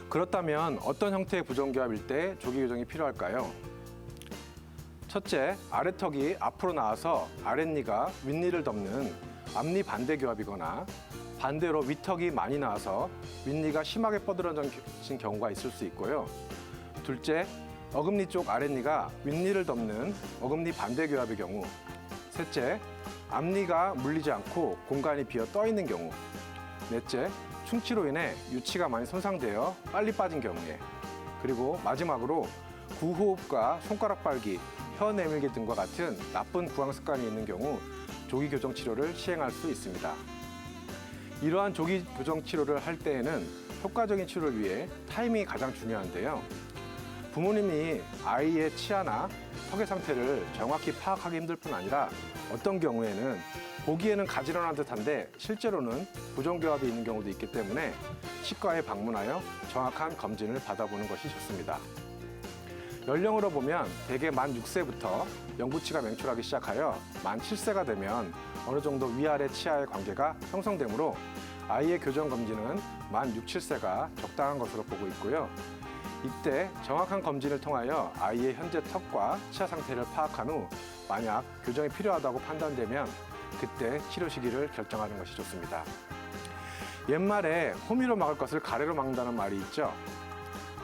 그렇다면 어떤 형태의 부정교합일 때 조기 교정이 필요할까요? 첫째, 아래턱이 앞으로 나와서 아랫니가 윗니를 덮는 앞니 반대 교합이거나 반대로 윗턱이 많이 나와서 윗니가 심하게 뻗어진 경우가 있을 수 있고요. 둘째, 어금니 쪽 아랫니가 윗니를 덮는 어금니 반대 교합의 경우. 셋째, 앞니가 물리지 않고 공간이 비어 떠 있는 경우. 넷째, 충치로 인해 유치가 많이 손상되어 빨리 빠진 경우에. 그리고 마지막으로 구호흡과 손가락 빨기, 혀 내밀기 등과 같은 나쁜 구강 습관이 있는 경우 조기 교정 치료를 시행할 수 있습니다. 이러한 조기 교정 치료를 할 때에는 효과적인 치료를 위해 타이밍이 가장 중요한데요. 부모님이 아이의 치아나 턱의 상태를 정확히 파악하기 힘들 뿐 아니라 어떤 경우에는 보기에는 가지런한 듯한데 실제로는 부정교합이 있는 경우도 있기 때문에 치과에 방문하여 정확한 검진을 받아보는 것이 좋습니다. 연령으로 보면 대개 만 6세부터 영구치가 맹출하기 시작하여 만 7세가 되면 어느 정도 위아래 치아의 관계가 형성되므로 아이의 교정 검진은 만 6, 7세가 적당한 것으로 보고 있고요. 이때 정확한 검진을 통하여 아이의 현재 턱과 치아 상태를 파악한 후 만약 교정이 필요하다고 판단되면 그때 치료 시기를 결정하는 것이 좋습니다. 옛말에 호미로 막을 것을 가래로 막는다는 말이 있죠.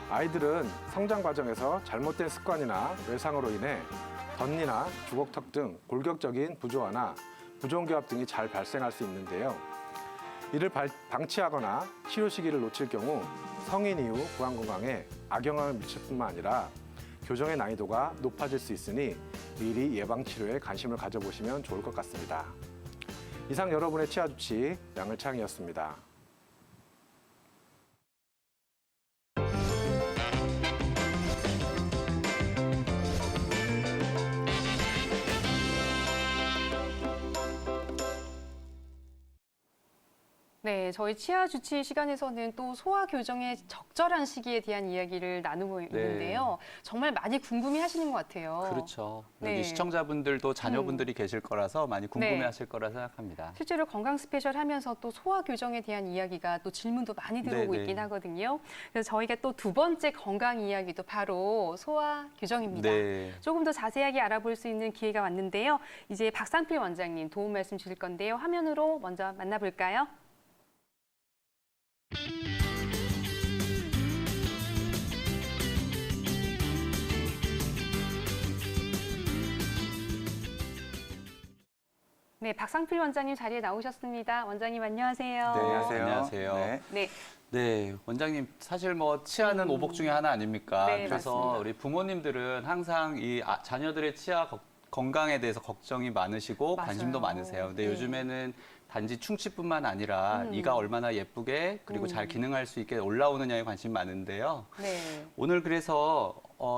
아이들은 성장 과정에서 잘못된 습관이나 외상으로 인해 덧니나 주걱턱 등 골격적인 부조화나 부정교합 등이 잘 발생할 수 있는데요. 이를 방치하거나 치료 시기를 놓칠 경우 성인 이후 구강 건강에 악영향을 미칠 뿐만 아니라 교정의 난이도가 높아질 수 있으니 미리 예방 치료에 관심을 가져보시면 좋을 것 같습니다. 이상 여러분의 치아 주치 양을창이었습니다. 네, 저희 치아 주치 시간에서는 또 소아 교정의 적절한 시기에 대한 이야기를 나누고 있는데요. 정말 많이 궁금해하시는 것 같아요. 그렇죠. 네. 여기 시청자분들도 자녀분들이 계실 거라서 많이 궁금해하실 거라 생각합니다. 실제로 건강 스페셜 하면서 또 소아 교정에 대한 이야기가 또 질문도 많이 들어오고 네, 네. 있긴 하거든요. 그래서 저희가 또 두 번째 건강 이야기도 바로 소아 교정입니다. 네. 조금 더 자세하게 알아볼 수 있는 기회가 왔는데요. 이제 박상필 원장님 도움 말씀 주실 건데요. 화면으로 먼저 만나볼까요? 네, 박상필 원장님 자리에 나오셨습니다. 원장님 안녕하세요. 네, 안녕하세요. 안녕하세요. 네. 네, 네, 원장님 사실 뭐 치아는 오복 중에 하나 아닙니까? 네, 그래서 맞습니다. 우리 부모님들은 항상 이 자녀들의 치아 건강에 대해서 걱정이 많으시고 맞아요. 관심도 많으세요. 근데 네. 요즘에는 단지 충치뿐만 아니라 이가 얼마나 예쁘게 그리고 잘 기능할 수 있게 올라오느냐에 관심이 많은데요. 네. 오늘 그래서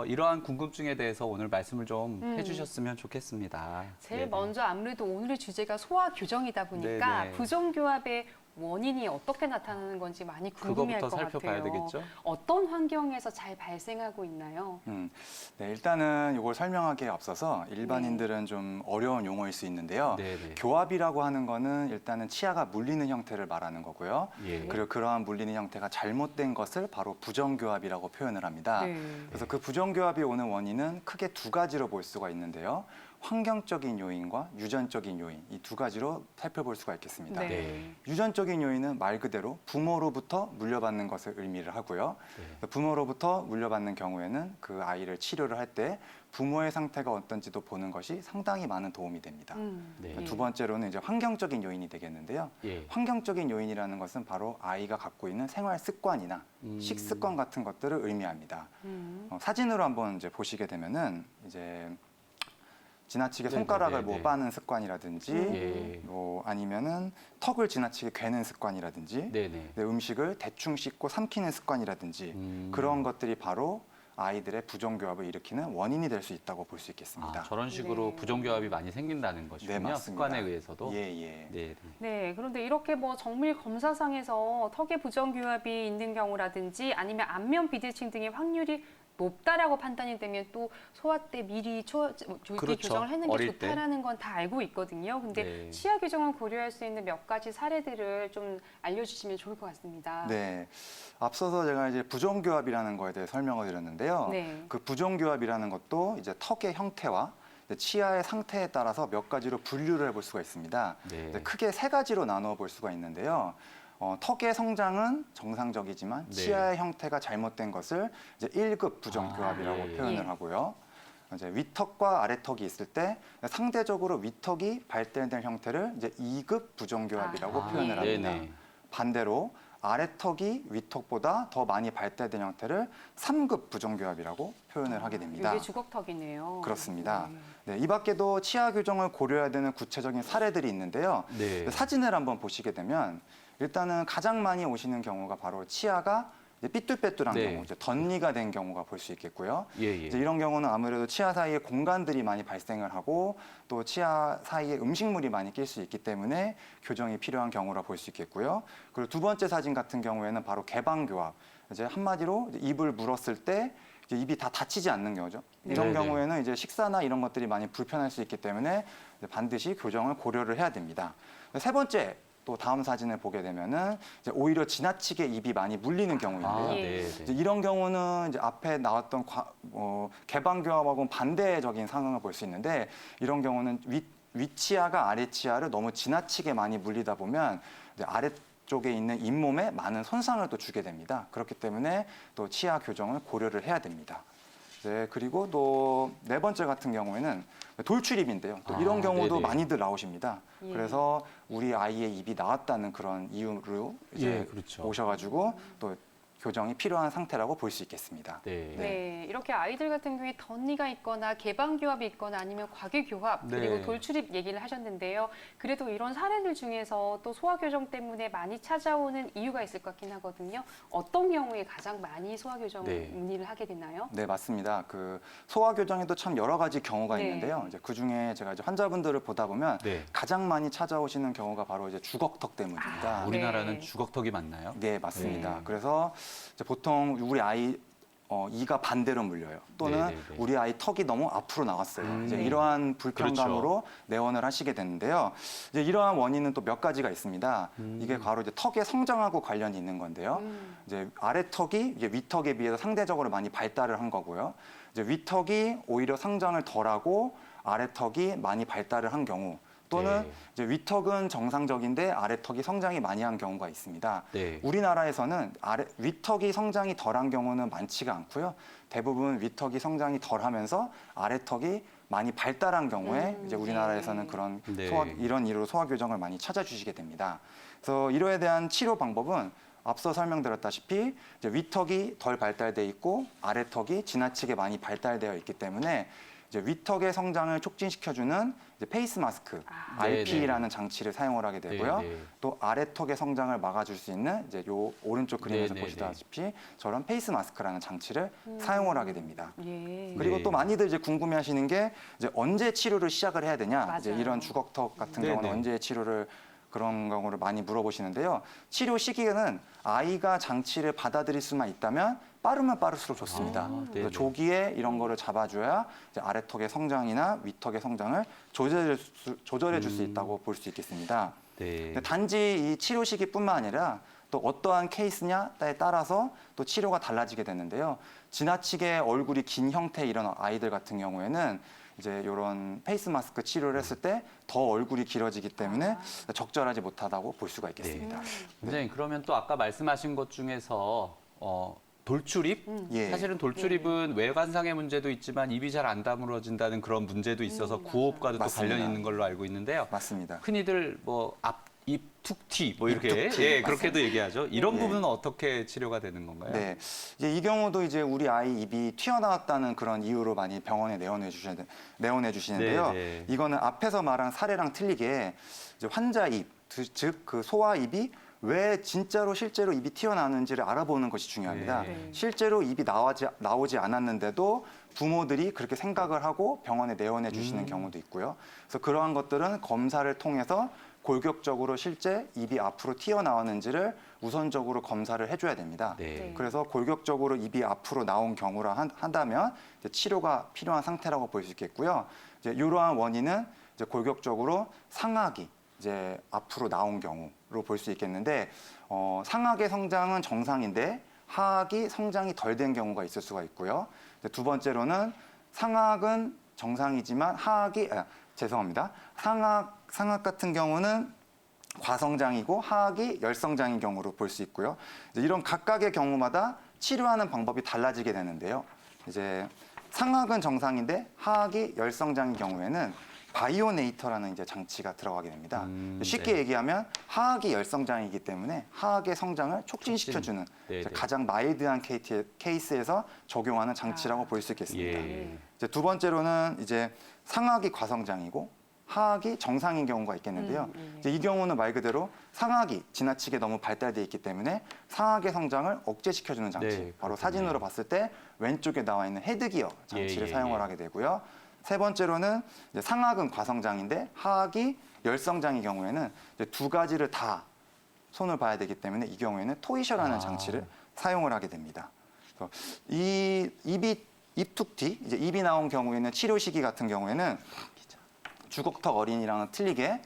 이러한 궁금증에 대해서 오늘 말씀을 좀 해주셨으면 좋겠습니다. 제일 네네. 먼저 아무래도 오늘의 주제가 소아 교정이다 보니까 네네. 부정교합의 원인이 어떻게 나타나는 건지 많이 궁금해할 것 그거부터 살펴봐야 같아요. 되겠죠? 어떤 환경에서 잘 발생하고 있나요? 네, 일단은 이걸 설명하기에 앞서서 일반인들은 좀 어려운 용어일 수 있는데요. 네네. 교합이라고 하는 거는 일단은 치아가 물리는 형태를 말하는 거고요. 예. 그리고 그러한 물리는 형태가 잘못된 것을 바로 부정교합이라고 표현을 합니다. 네. 그래서 그 부정교합이 오는 원인은 크게 두 가지로 볼 수가 있는데요. 환경적인 요인과 유전적인 요인, 이 두 가지로 살펴볼 수가 있겠습니다. 네. 네. 유전적인 요인은 말 그대로 부모로부터 물려받는 것을 의미를 하고요. 네. 부모로부터 물려받는 경우에는 그 아이를 치료를 할 때 부모의 상태가 어떤지도 보는 것이 상당히 많은 도움이 됩니다. 네. 두 번째로는 이제 환경적인 요인이 되겠는데요. 예. 환경적인 요인이라는 것은 바로 아이가 갖고 있는 생활 습관이나 식습관 같은 것들을 의미합니다. 사진으로 한번 이제 보시게 되면은 이제 지나치게 손가락을 네네네네. 뭐 빠는 습관이라든지 예. 뭐 아니면은 턱을 지나치게 괴는 습관이라든지 네네. 네, 음식을 대충 씻고 삼키는 습관이라든지 그런 것들이 바로 아이들의 부정교합을 일으키는 원인이 될 수 있다고 볼 수 있겠습니다. 아, 저런 식으로 네. 부정교합이 많이 생긴다는 것이군요. 네, 맞습니다. 습관에 의해서도. 예, 예. 네. 네, 그런데 이렇게 뭐 정밀 검사상에서 턱에 부정교합이 있는 경우라든지 아니면 안면 비대칭 등의 확률이 높다라고 판단이 되면 또 소아 때 미리 조기 그렇죠. 교정을 하는 게 어릴 때. 좋다라는 건 다 알고 있거든요. 근데 네. 치아 교정을 고려할 수 있는 몇 가지 사례들을 좀 알려주시면 좋을 것 같습니다. 네. 앞서서 제가 이제 부정교합이라는 거에 대해 설명을 드렸는데요. 네. 그 부정교합이라는 것도 이제 턱의 형태와 이제 치아의 상태에 따라서 몇 가지로 분류를 해볼 수가 있습니다. 네. 이제 크게 세 가지로 나누어 볼 수가 있는데요. 턱의 성장은 정상적이지만 네. 치아의 형태가 잘못된 것을 이제 1급 부정교합이라고 아, 예. 표현을 예. 하고요. 이제 윗턱과 아래턱이 있을 때 상대적으로 윗턱이 발달된 형태를 이제 2급 부정교합이라고 아, 표현을 예. 합니다. 네네. 반대로 아래턱이 윗턱보다 더 많이 발달된 형태를 3급 부정교합이라고 표현을 하게 됩니다. 이게 주걱턱이네요. 그렇습니다. 네. 네, 이 밖에도 치아 교정을 고려해야 되는 구체적인 사례들이 있는데요. 네. 사진을 한번 보시게 되면 일단은 가장 많이 오시는 경우가 바로 치아가 이제 삐뚤빼뚤한 네. 경우, 이제 덧니가 된 경우가 볼 수 있겠고요. 예, 예. 이제 이런 경우는 아무래도 치아 사이에 공간들이 많이 발생을 하고 또 치아 사이에 음식물이 많이 낄 수 있기 때문에 교정이 필요한 경우라 볼 수 있겠고요. 그리고 두 번째 사진 같은 경우에는 바로 개방교합. 이제 한마디로 이제 입을 물었을 때 이제 입이 다 닫히지 않는 경우죠. 이런 네, 네. 경우에는 이제 식사나 이런 것들이 많이 불편할 수 있기 때문에 이제 반드시 교정을 고려를 해야 됩니다. 세 번째, 또 다음 사진을 보게 되면은 이제 오히려 지나치게 입이 많이 물리는 경우인데요. 아, 예. 네, 이제 네. 이런 경우는 이제 앞에 나왔던 개방교합하고는 반대적인 상황을 볼 수 있는데 이런 경우는 윗치아가 아래치아를 너무 지나치게 많이 물리다 보면 이제 아래쪽에 있는 잇몸에 많은 손상을 또 주게 됩니다. 그렇기 때문에 또 치아 교정을 고려를 해야 됩니다. 네, 그리고 또 네 번째 같은 경우에는 돌출입인데요. 또 이런 아, 경우도 네네. 많이들 나오십니다. 예. 그래서 우리 아이의 입이 나왔다는 그런 이유로 이제 예, 그렇죠. 오셔가지고 또 교정이 필요한 상태라고 볼 수 있겠습니다. 네. 네, 이렇게 아이들 같은 경우에 덧니가 있거나 개방교합이 있거나 아니면 과기교합 네. 그리고 돌출입 얘기를 하셨는데요. 그래도 이런 사례들 중에서 또 소아교정 때문에 많이 찾아오는 이유가 있을 것 같긴 하거든요. 어떤 경우에 가장 많이 소아교정 네. 문의를 하게 되나요? 네, 맞습니다. 그 소아 교정에도 참 여러 가지 경우가 네. 있는데요. 이제 그 중에 제가 이제 환자분들을 보다 보면 네. 가장 많이 찾아오시는 경우가 바로 이제 주걱턱 때문입니다. 아, 우리나라는 네. 주걱턱이 맞나요? 네, 맞습니다. 네. 그래서 이제 보통 우리 아이 이가 반대로 물려요. 또는 네, 네, 네. 우리 아이 턱이 너무 앞으로 나왔어요. 이제 네. 이러한 불편감으로 그렇죠. 내원을 하시게 되는데요. 이제 이러한 원인은 또 몇 가지가 있습니다. 이게 바로 이제 턱의 성장하고 관련이 있는 건데요. 이제 아래 턱이 이제 윗턱에 비해서 상대적으로 많이 발달을 한 거고요. 이제 윗턱이 오히려 성장을 덜하고 아래 턱이 많이 발달을 한 경우. 또는 네. 이제 윗턱은 정상적인데 아래턱이 성장이 많이 한 경우가 있습니다. 네. 우리나라에서는 윗턱이 성장이 덜한 경우는 많지가 않고요. 대부분 윗턱이 성장이 덜하면서 아래턱이 많이 발달한 경우에 이제 우리나라에서는 네. 그런 네. 이런 이유로 소아 교정을 많이 찾아주시게 됩니다. 그래서 이로에 대한 치료 방법은 앞서 설명드렸다시피 이제 윗턱이 덜 발달돼 있고 아래턱이 지나치게 많이 발달되어 있기 때문에 이제 윗턱의 성장을 촉진시켜주는 이제 페이스 마스크 RP라는 장치를 사용을 하게 되고요. 네, 네. 또 아래턱의 성장을 막아줄 수 있는 이제 요 오른쪽 그림에서 네, 네, 보시다시피 저런 페이스 마스크라는 장치를 사용을 하게 됩니다. 예. 그리고 네. 또 많이들 이제 궁금해하시는 게 이제 언제 치료를 시작을 해야 되냐? 이제 맞아요. 이런 주걱턱 같은 네, 경우는 네. 언제 치료를 그런 경우를 많이 물어보시는데요. 치료 시기는 아이가 장치를 받아들일 수만 있다면 빠르면 빠를수록 좋습니다. 아, 네네. 그래서 조기에 이런 거를 잡아줘야 이제 아래턱의 성장이나 윗턱의 성장을 조절해 줄 수 있다고 볼 수 있겠습니다. 네. 근데 단지 이 치료 시기뿐만 아니라 또 어떠한 케이스냐에 따라서 또 치료가 달라지게 되는데요. 지나치게 얼굴이 긴 형태의 이런 아이들 같은 경우에는 이제 이런 페이스 마스크 치료를 했을 때 더 얼굴이 길어지기 때문에 적절하지 못하다고 볼 수가 있겠습니다. 원장님 그러면 또 아까 말씀하신 것 중에서 돌출입? 예. 사실은 돌출입은 외관상의 문제도 있지만 입이 잘 안 다물어진다는 그런 문제도 있어서 구호흡과도 또 맞습니다. 관련이 있는 걸로 알고 있는데요. 맞습니다. 흔히들 뭐 입 툭튀 뭐 이렇게 툭튀, 예 그렇게도 얘기하죠. 이런 예. 부분은 어떻게 치료가 되는 건가요? 네, 이제 이 경우도 이제 우리 아이 입이 튀어나왔다는 그런 이유로 많이 병원에 내원해 주시는데요. 네, 네. 이거는 앞에서 말한 사례랑 틀리게 이제 환자 입, 즉 그 소아 입이 왜 진짜로 실제로 입이 튀어나오는지를 알아보는 것이 중요합니다. 네. 실제로 입이 나오지 않았는데도 부모들이 그렇게 생각을 하고 병원에 내원해 주시는 경우도 있고요. 그래서 그러한 것들은 검사를 통해서 골격적으로 실제 입이 앞으로 튀어나왔는지를 우선적으로 검사를 해줘야 됩니다. 네. 그래서 골격적으로 입이 앞으로 나온 경우라 한다면 이제 치료가 필요한 상태라고 볼 수 있겠고요. 이제 이러한 원인은 이제 골격적으로 상악이 이제 앞으로 나온 경우로 볼 수 있겠는데 상악의 성장은 정상인데 하악이 성장이 덜 된 경우가 있을 수가 있고요. 이제 두 번째로는 상악은 정상이지만 죄송합니다. 상악 같은 경우는 과성장이고 하악이 열성장인 경우로 볼 수 있고요. 이제 이런 각각의 경우마다 치료하는 방법이 달라지게 되는데요. 이제 상악은 정상인데 하악이 열성장인 경우에는 바이오네이터라는 이제 장치가 들어가게 됩니다. 쉽게 네. 얘기하면 하악이 열성장이기 때문에 하악의 성장을 촉진시켜주는 네, 이제 네. 가장 마일드한 케이스에서 적용하는 장치라고 볼 수 있겠습니다. 예. 이제 두 번째로는 이제 상악이 과성장이고 하악이 정상인 경우가 있겠는데요. 이제 이 경우는 말 그대로 상악이 지나치게 너무 발달돼 있기 때문에 상악의 성장을 억제시켜주는 장치. 네, 바로 그렇군요. 사진으로 봤을 때 왼쪽에 나와 있는 헤드기어 장치를 예, 사용을 예. 하게 되고요. 세 번째로는 이제 상악은 과성장인데 하악이 열성장의 경우에는 이제 두 가지를 다 손을 봐야 되기 때문에 이 경우에는 토이셔라는 아. 장치를 사용을 하게 됩니다. 그래서 이 입툭 뒤 이제 입이 나온 경우에는 치료 시기 같은 경우에는 주걱턱 어린이랑은 틀리게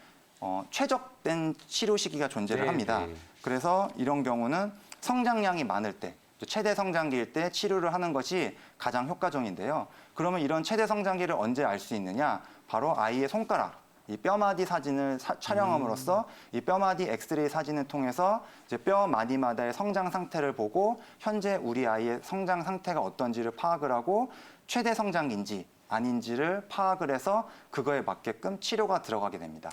최적된 치료 시기가 존재를 네, 합니다. 네. 그래서 이런 경우는 성장량이 많을 때 최대 성장기일 때 치료를 하는 것이 가장 효과적인데요. 그러면 이런 최대 성장기를 언제 알 수 있느냐? 바로 아이의 손가락, 이 뼈마디 사진을 촬영함으로써 이 뼈마디 엑스레이 사진을 통해서 이제 뼈 마디마다의 성장 상태를 보고 현재 우리 아이의 성장 상태가 어떤지를 파악을 하고 최대 성장기인지 아닌지를 파악을 해서 그거에 맞게끔 치료가 들어가게 됩니다.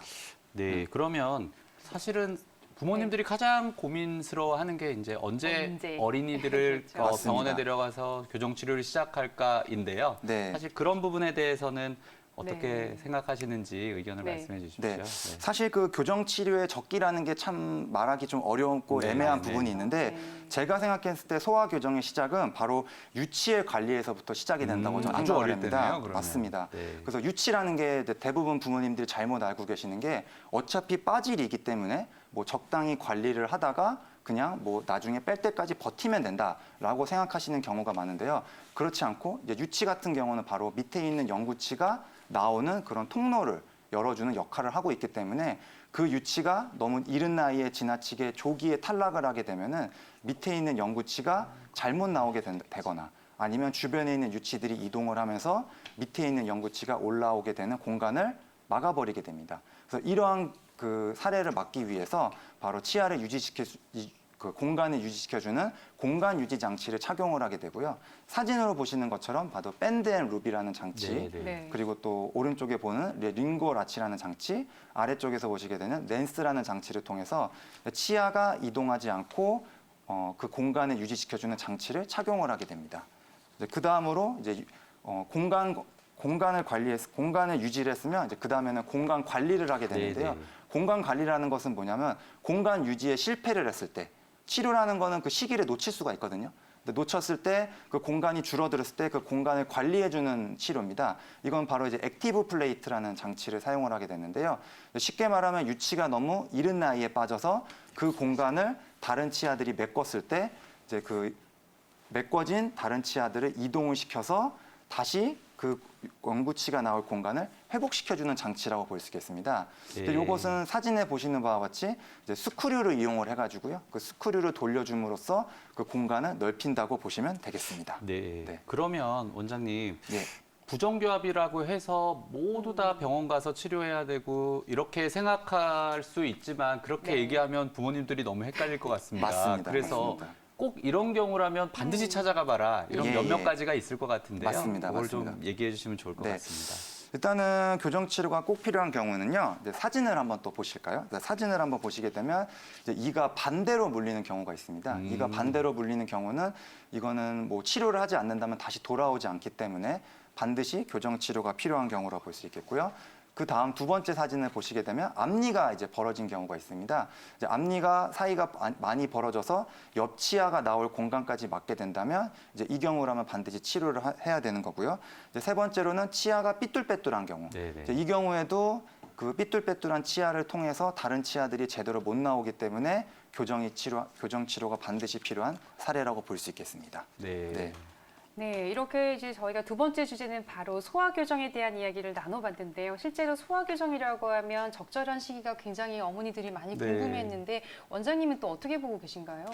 네, 그러면 사실은 부모님들이 가장 고민스러워하는 게 이제 언제 언제. 어린이들을 그렇죠. 맞습니다. 병원에 데려가서 교정 치료를 시작할까인데요. 네. 사실 그런 부분에 대해서는 어떻게 네. 생각하시는지 의견을 네. 말씀해 주십시오. 네. 사실 그 교정 치료의 적기라는 게 참 말하기 좀 어렵고 네, 애매한 네. 부분이 있는데 네. 제가 생각했을 때 소아 교정의 시작은 바로 유치의 관리에서부터 시작이 된다고 저는 아주 생각을 어릴 합니다. 때네요, 그러면. 맞습니다. 네. 그래서 유치라는 게 이제 대부분 부모님들이 잘못 알고 계시는 게 어차피 빠질이기 때문에 뭐 적당히 관리를 하다가 그냥 뭐 나중에 뺄 때까지 버티면 된다라고 생각하시는 경우가 많은데요. 그렇지 않고 이제 유치 같은 경우는 바로 밑에 있는 영구치가 나오는 그런 통로를 열어주는 역할을 하고 있기 때문에 그 유치가 너무 이른 나이에 지나치게 조기에 탈락을 하게 되면은 밑에 있는 영구치가 잘못 나오게 되거나 아니면 주변에 있는 유치들이 이동을 하면서 밑에 있는 영구치가 올라오게 되는 공간을 막아버리게 됩니다. 그래서 이러한 그 사례를 막기 위해서 바로 치아를 그 공간을 유지시켜주는 공간 유지 장치를 착용을 하게 되고요. 사진으로 보시는 것처럼 봐도 밴드 앤 루비라는 장치, 네, 네. 네. 그리고 또 오른쪽에 보는 링고 라치라는 장치, 아래쪽에서 보시게 되는 렌스라는 장치를 통해서 치아가 이동하지 않고 그 공간을 유지시켜주는 장치를 착용을 하게 됩니다. 그 다음으로 이제 공간을 유지를 했으면 이제 그 다음에는 공간 관리를 하게 되는데요. 네, 네. 공간 관리라는 것은 뭐냐면 공간 유지에 실패를 했을 때 치료라는 거는 그 시기를 놓칠 수가 있거든요. 근데 놓쳤을 때 그 공간이 줄어들었을 때 그 공간을 관리해주는 치료입니다. 이건 바로 이제 액티브 플레이트라는 장치를 사용을 하게 되는데요. 쉽게 말하면 유치가 너무 이른 나이에 빠져서 그 공간을 다른 치아들이 메꿨을 때 이제 그 메꿔진 다른 치아들을 이동을 시켜서 다시 그 영구치가 나올 공간을 회복시켜주는 장치라고 볼 수 있겠습니다. 예. 이것은 사진에 보시는 바와 같이 이제 스크류를 이용을 해가지고요. 그 스크류를 돌려줌으로써 그 공간을 넓힌다고 보시면 되겠습니다. 네. 네. 그러면 원장님 예. 부정교합이라고 해서 모두 다 병원 가서 치료해야 되고 이렇게 생각할 수 있지만 그렇게 네. 얘기하면 부모님들이 너무 헷갈릴 것 같습니다. 맞습니다. 그래서 맞습니다. 꼭 이런 경우라면 반드시 찾아가 봐라. 이런 예, 몇몇 예. 가지가 있을 것 같은데요. 맞습니다. 그걸 맞습니다. 좀 얘기해 주시면 좋을 것 네. 같습니다. 일단은 교정 치료가 꼭 필요한 경우는요. 이제 사진을 한번 또 보실까요? 사진을 한번 보시게 되면 이제 이가 반대로 물리는 경우가 있습니다. 이가 반대로 물리는 경우는 이거는 뭐 치료를 하지 않는다면 다시 돌아오지 않기 때문에 반드시 교정 치료가 필요한 경우라고 볼 수 있겠고요. 그 다음 두 번째 사진을 보시게 되면 앞니가 이제 벌어진 경우가 있습니다. 이제 앞니가 사이가 많이 벌어져서 옆 치아가 나올 공간까지 맞게 된다면 이제 이 경우라면 반드시 치료를 해야 되는 거고요. 이제 세 번째로는 치아가 삐뚤빼뚤한 경우. 네네. 이제 이 경우에도 그 삐뚤빼뚤한 치아를 통해서 다른 치아들이 제대로 못 나오기 때문에 교정 치료가 반드시 필요한 사례라고 볼 수 있겠습니다. 네. 네. 네, 이렇게 이제 저희가 두 번째 주제는 바로 소아 교정에 대한 이야기를 나눠봤는데요. 실제로 소아 교정이라고 하면 적절한 시기가 굉장히 어머니들이 많이 네. 궁금해했는데 원장님은 또 어떻게 보고 계신가요?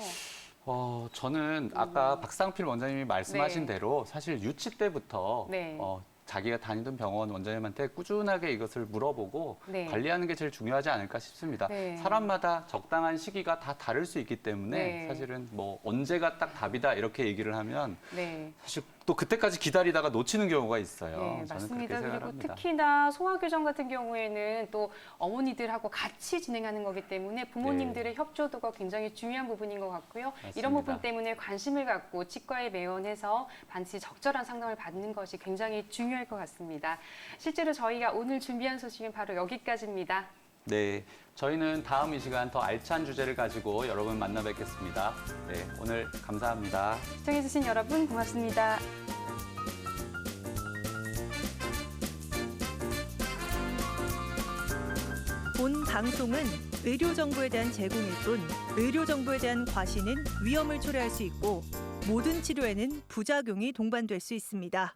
저는 아까 박상필 원장님이 말씀하신 네. 대로 사실 유치 때부터 네. 자기가 다니던 병원 원장님한테 꾸준하게 이것을 물어보고 네. 관리하는 게 제일 중요하지 않을까 싶습니다. 네. 사람마다 적당한 시기가 다 다를 수 있기 때문에 네. 사실은 뭐 언제가 딱 답이다 이렇게 얘기를 하면 네. 사실 또 그때까지 기다리다가 놓치는 경우가 있어요. 네, 저는 맞습니다. 그렇게 그리고 생각합니다. 특히나 소아교정 같은 경우에는 또 어머니들하고 같이 진행하는 거기 때문에 부모님들의 협조도가 굉장히 중요한 부분인 것 같고요. 이런 맞습니다. 부분 때문에 관심을 갖고 치과에 매원해서 반드시 적절한 상담을 받는 것이 굉장히 중요할 것 같습니다. 실제로 저희가 오늘 준비한 소식은 바로 여기까지입니다. 네, 저희는 다음 이 시간 더 알찬 주제를 가지고 여러분 만나 뵙겠습니다. 네, 오늘 감사합니다. 시청해주신 여러분 고맙습니다. 본 방송은 의료 정보에 대한 제공일 뿐 의료 정보에 대한 과시는 위험을 초래할 수 있고 모든 치료에는 부작용이 동반될 수 있습니다.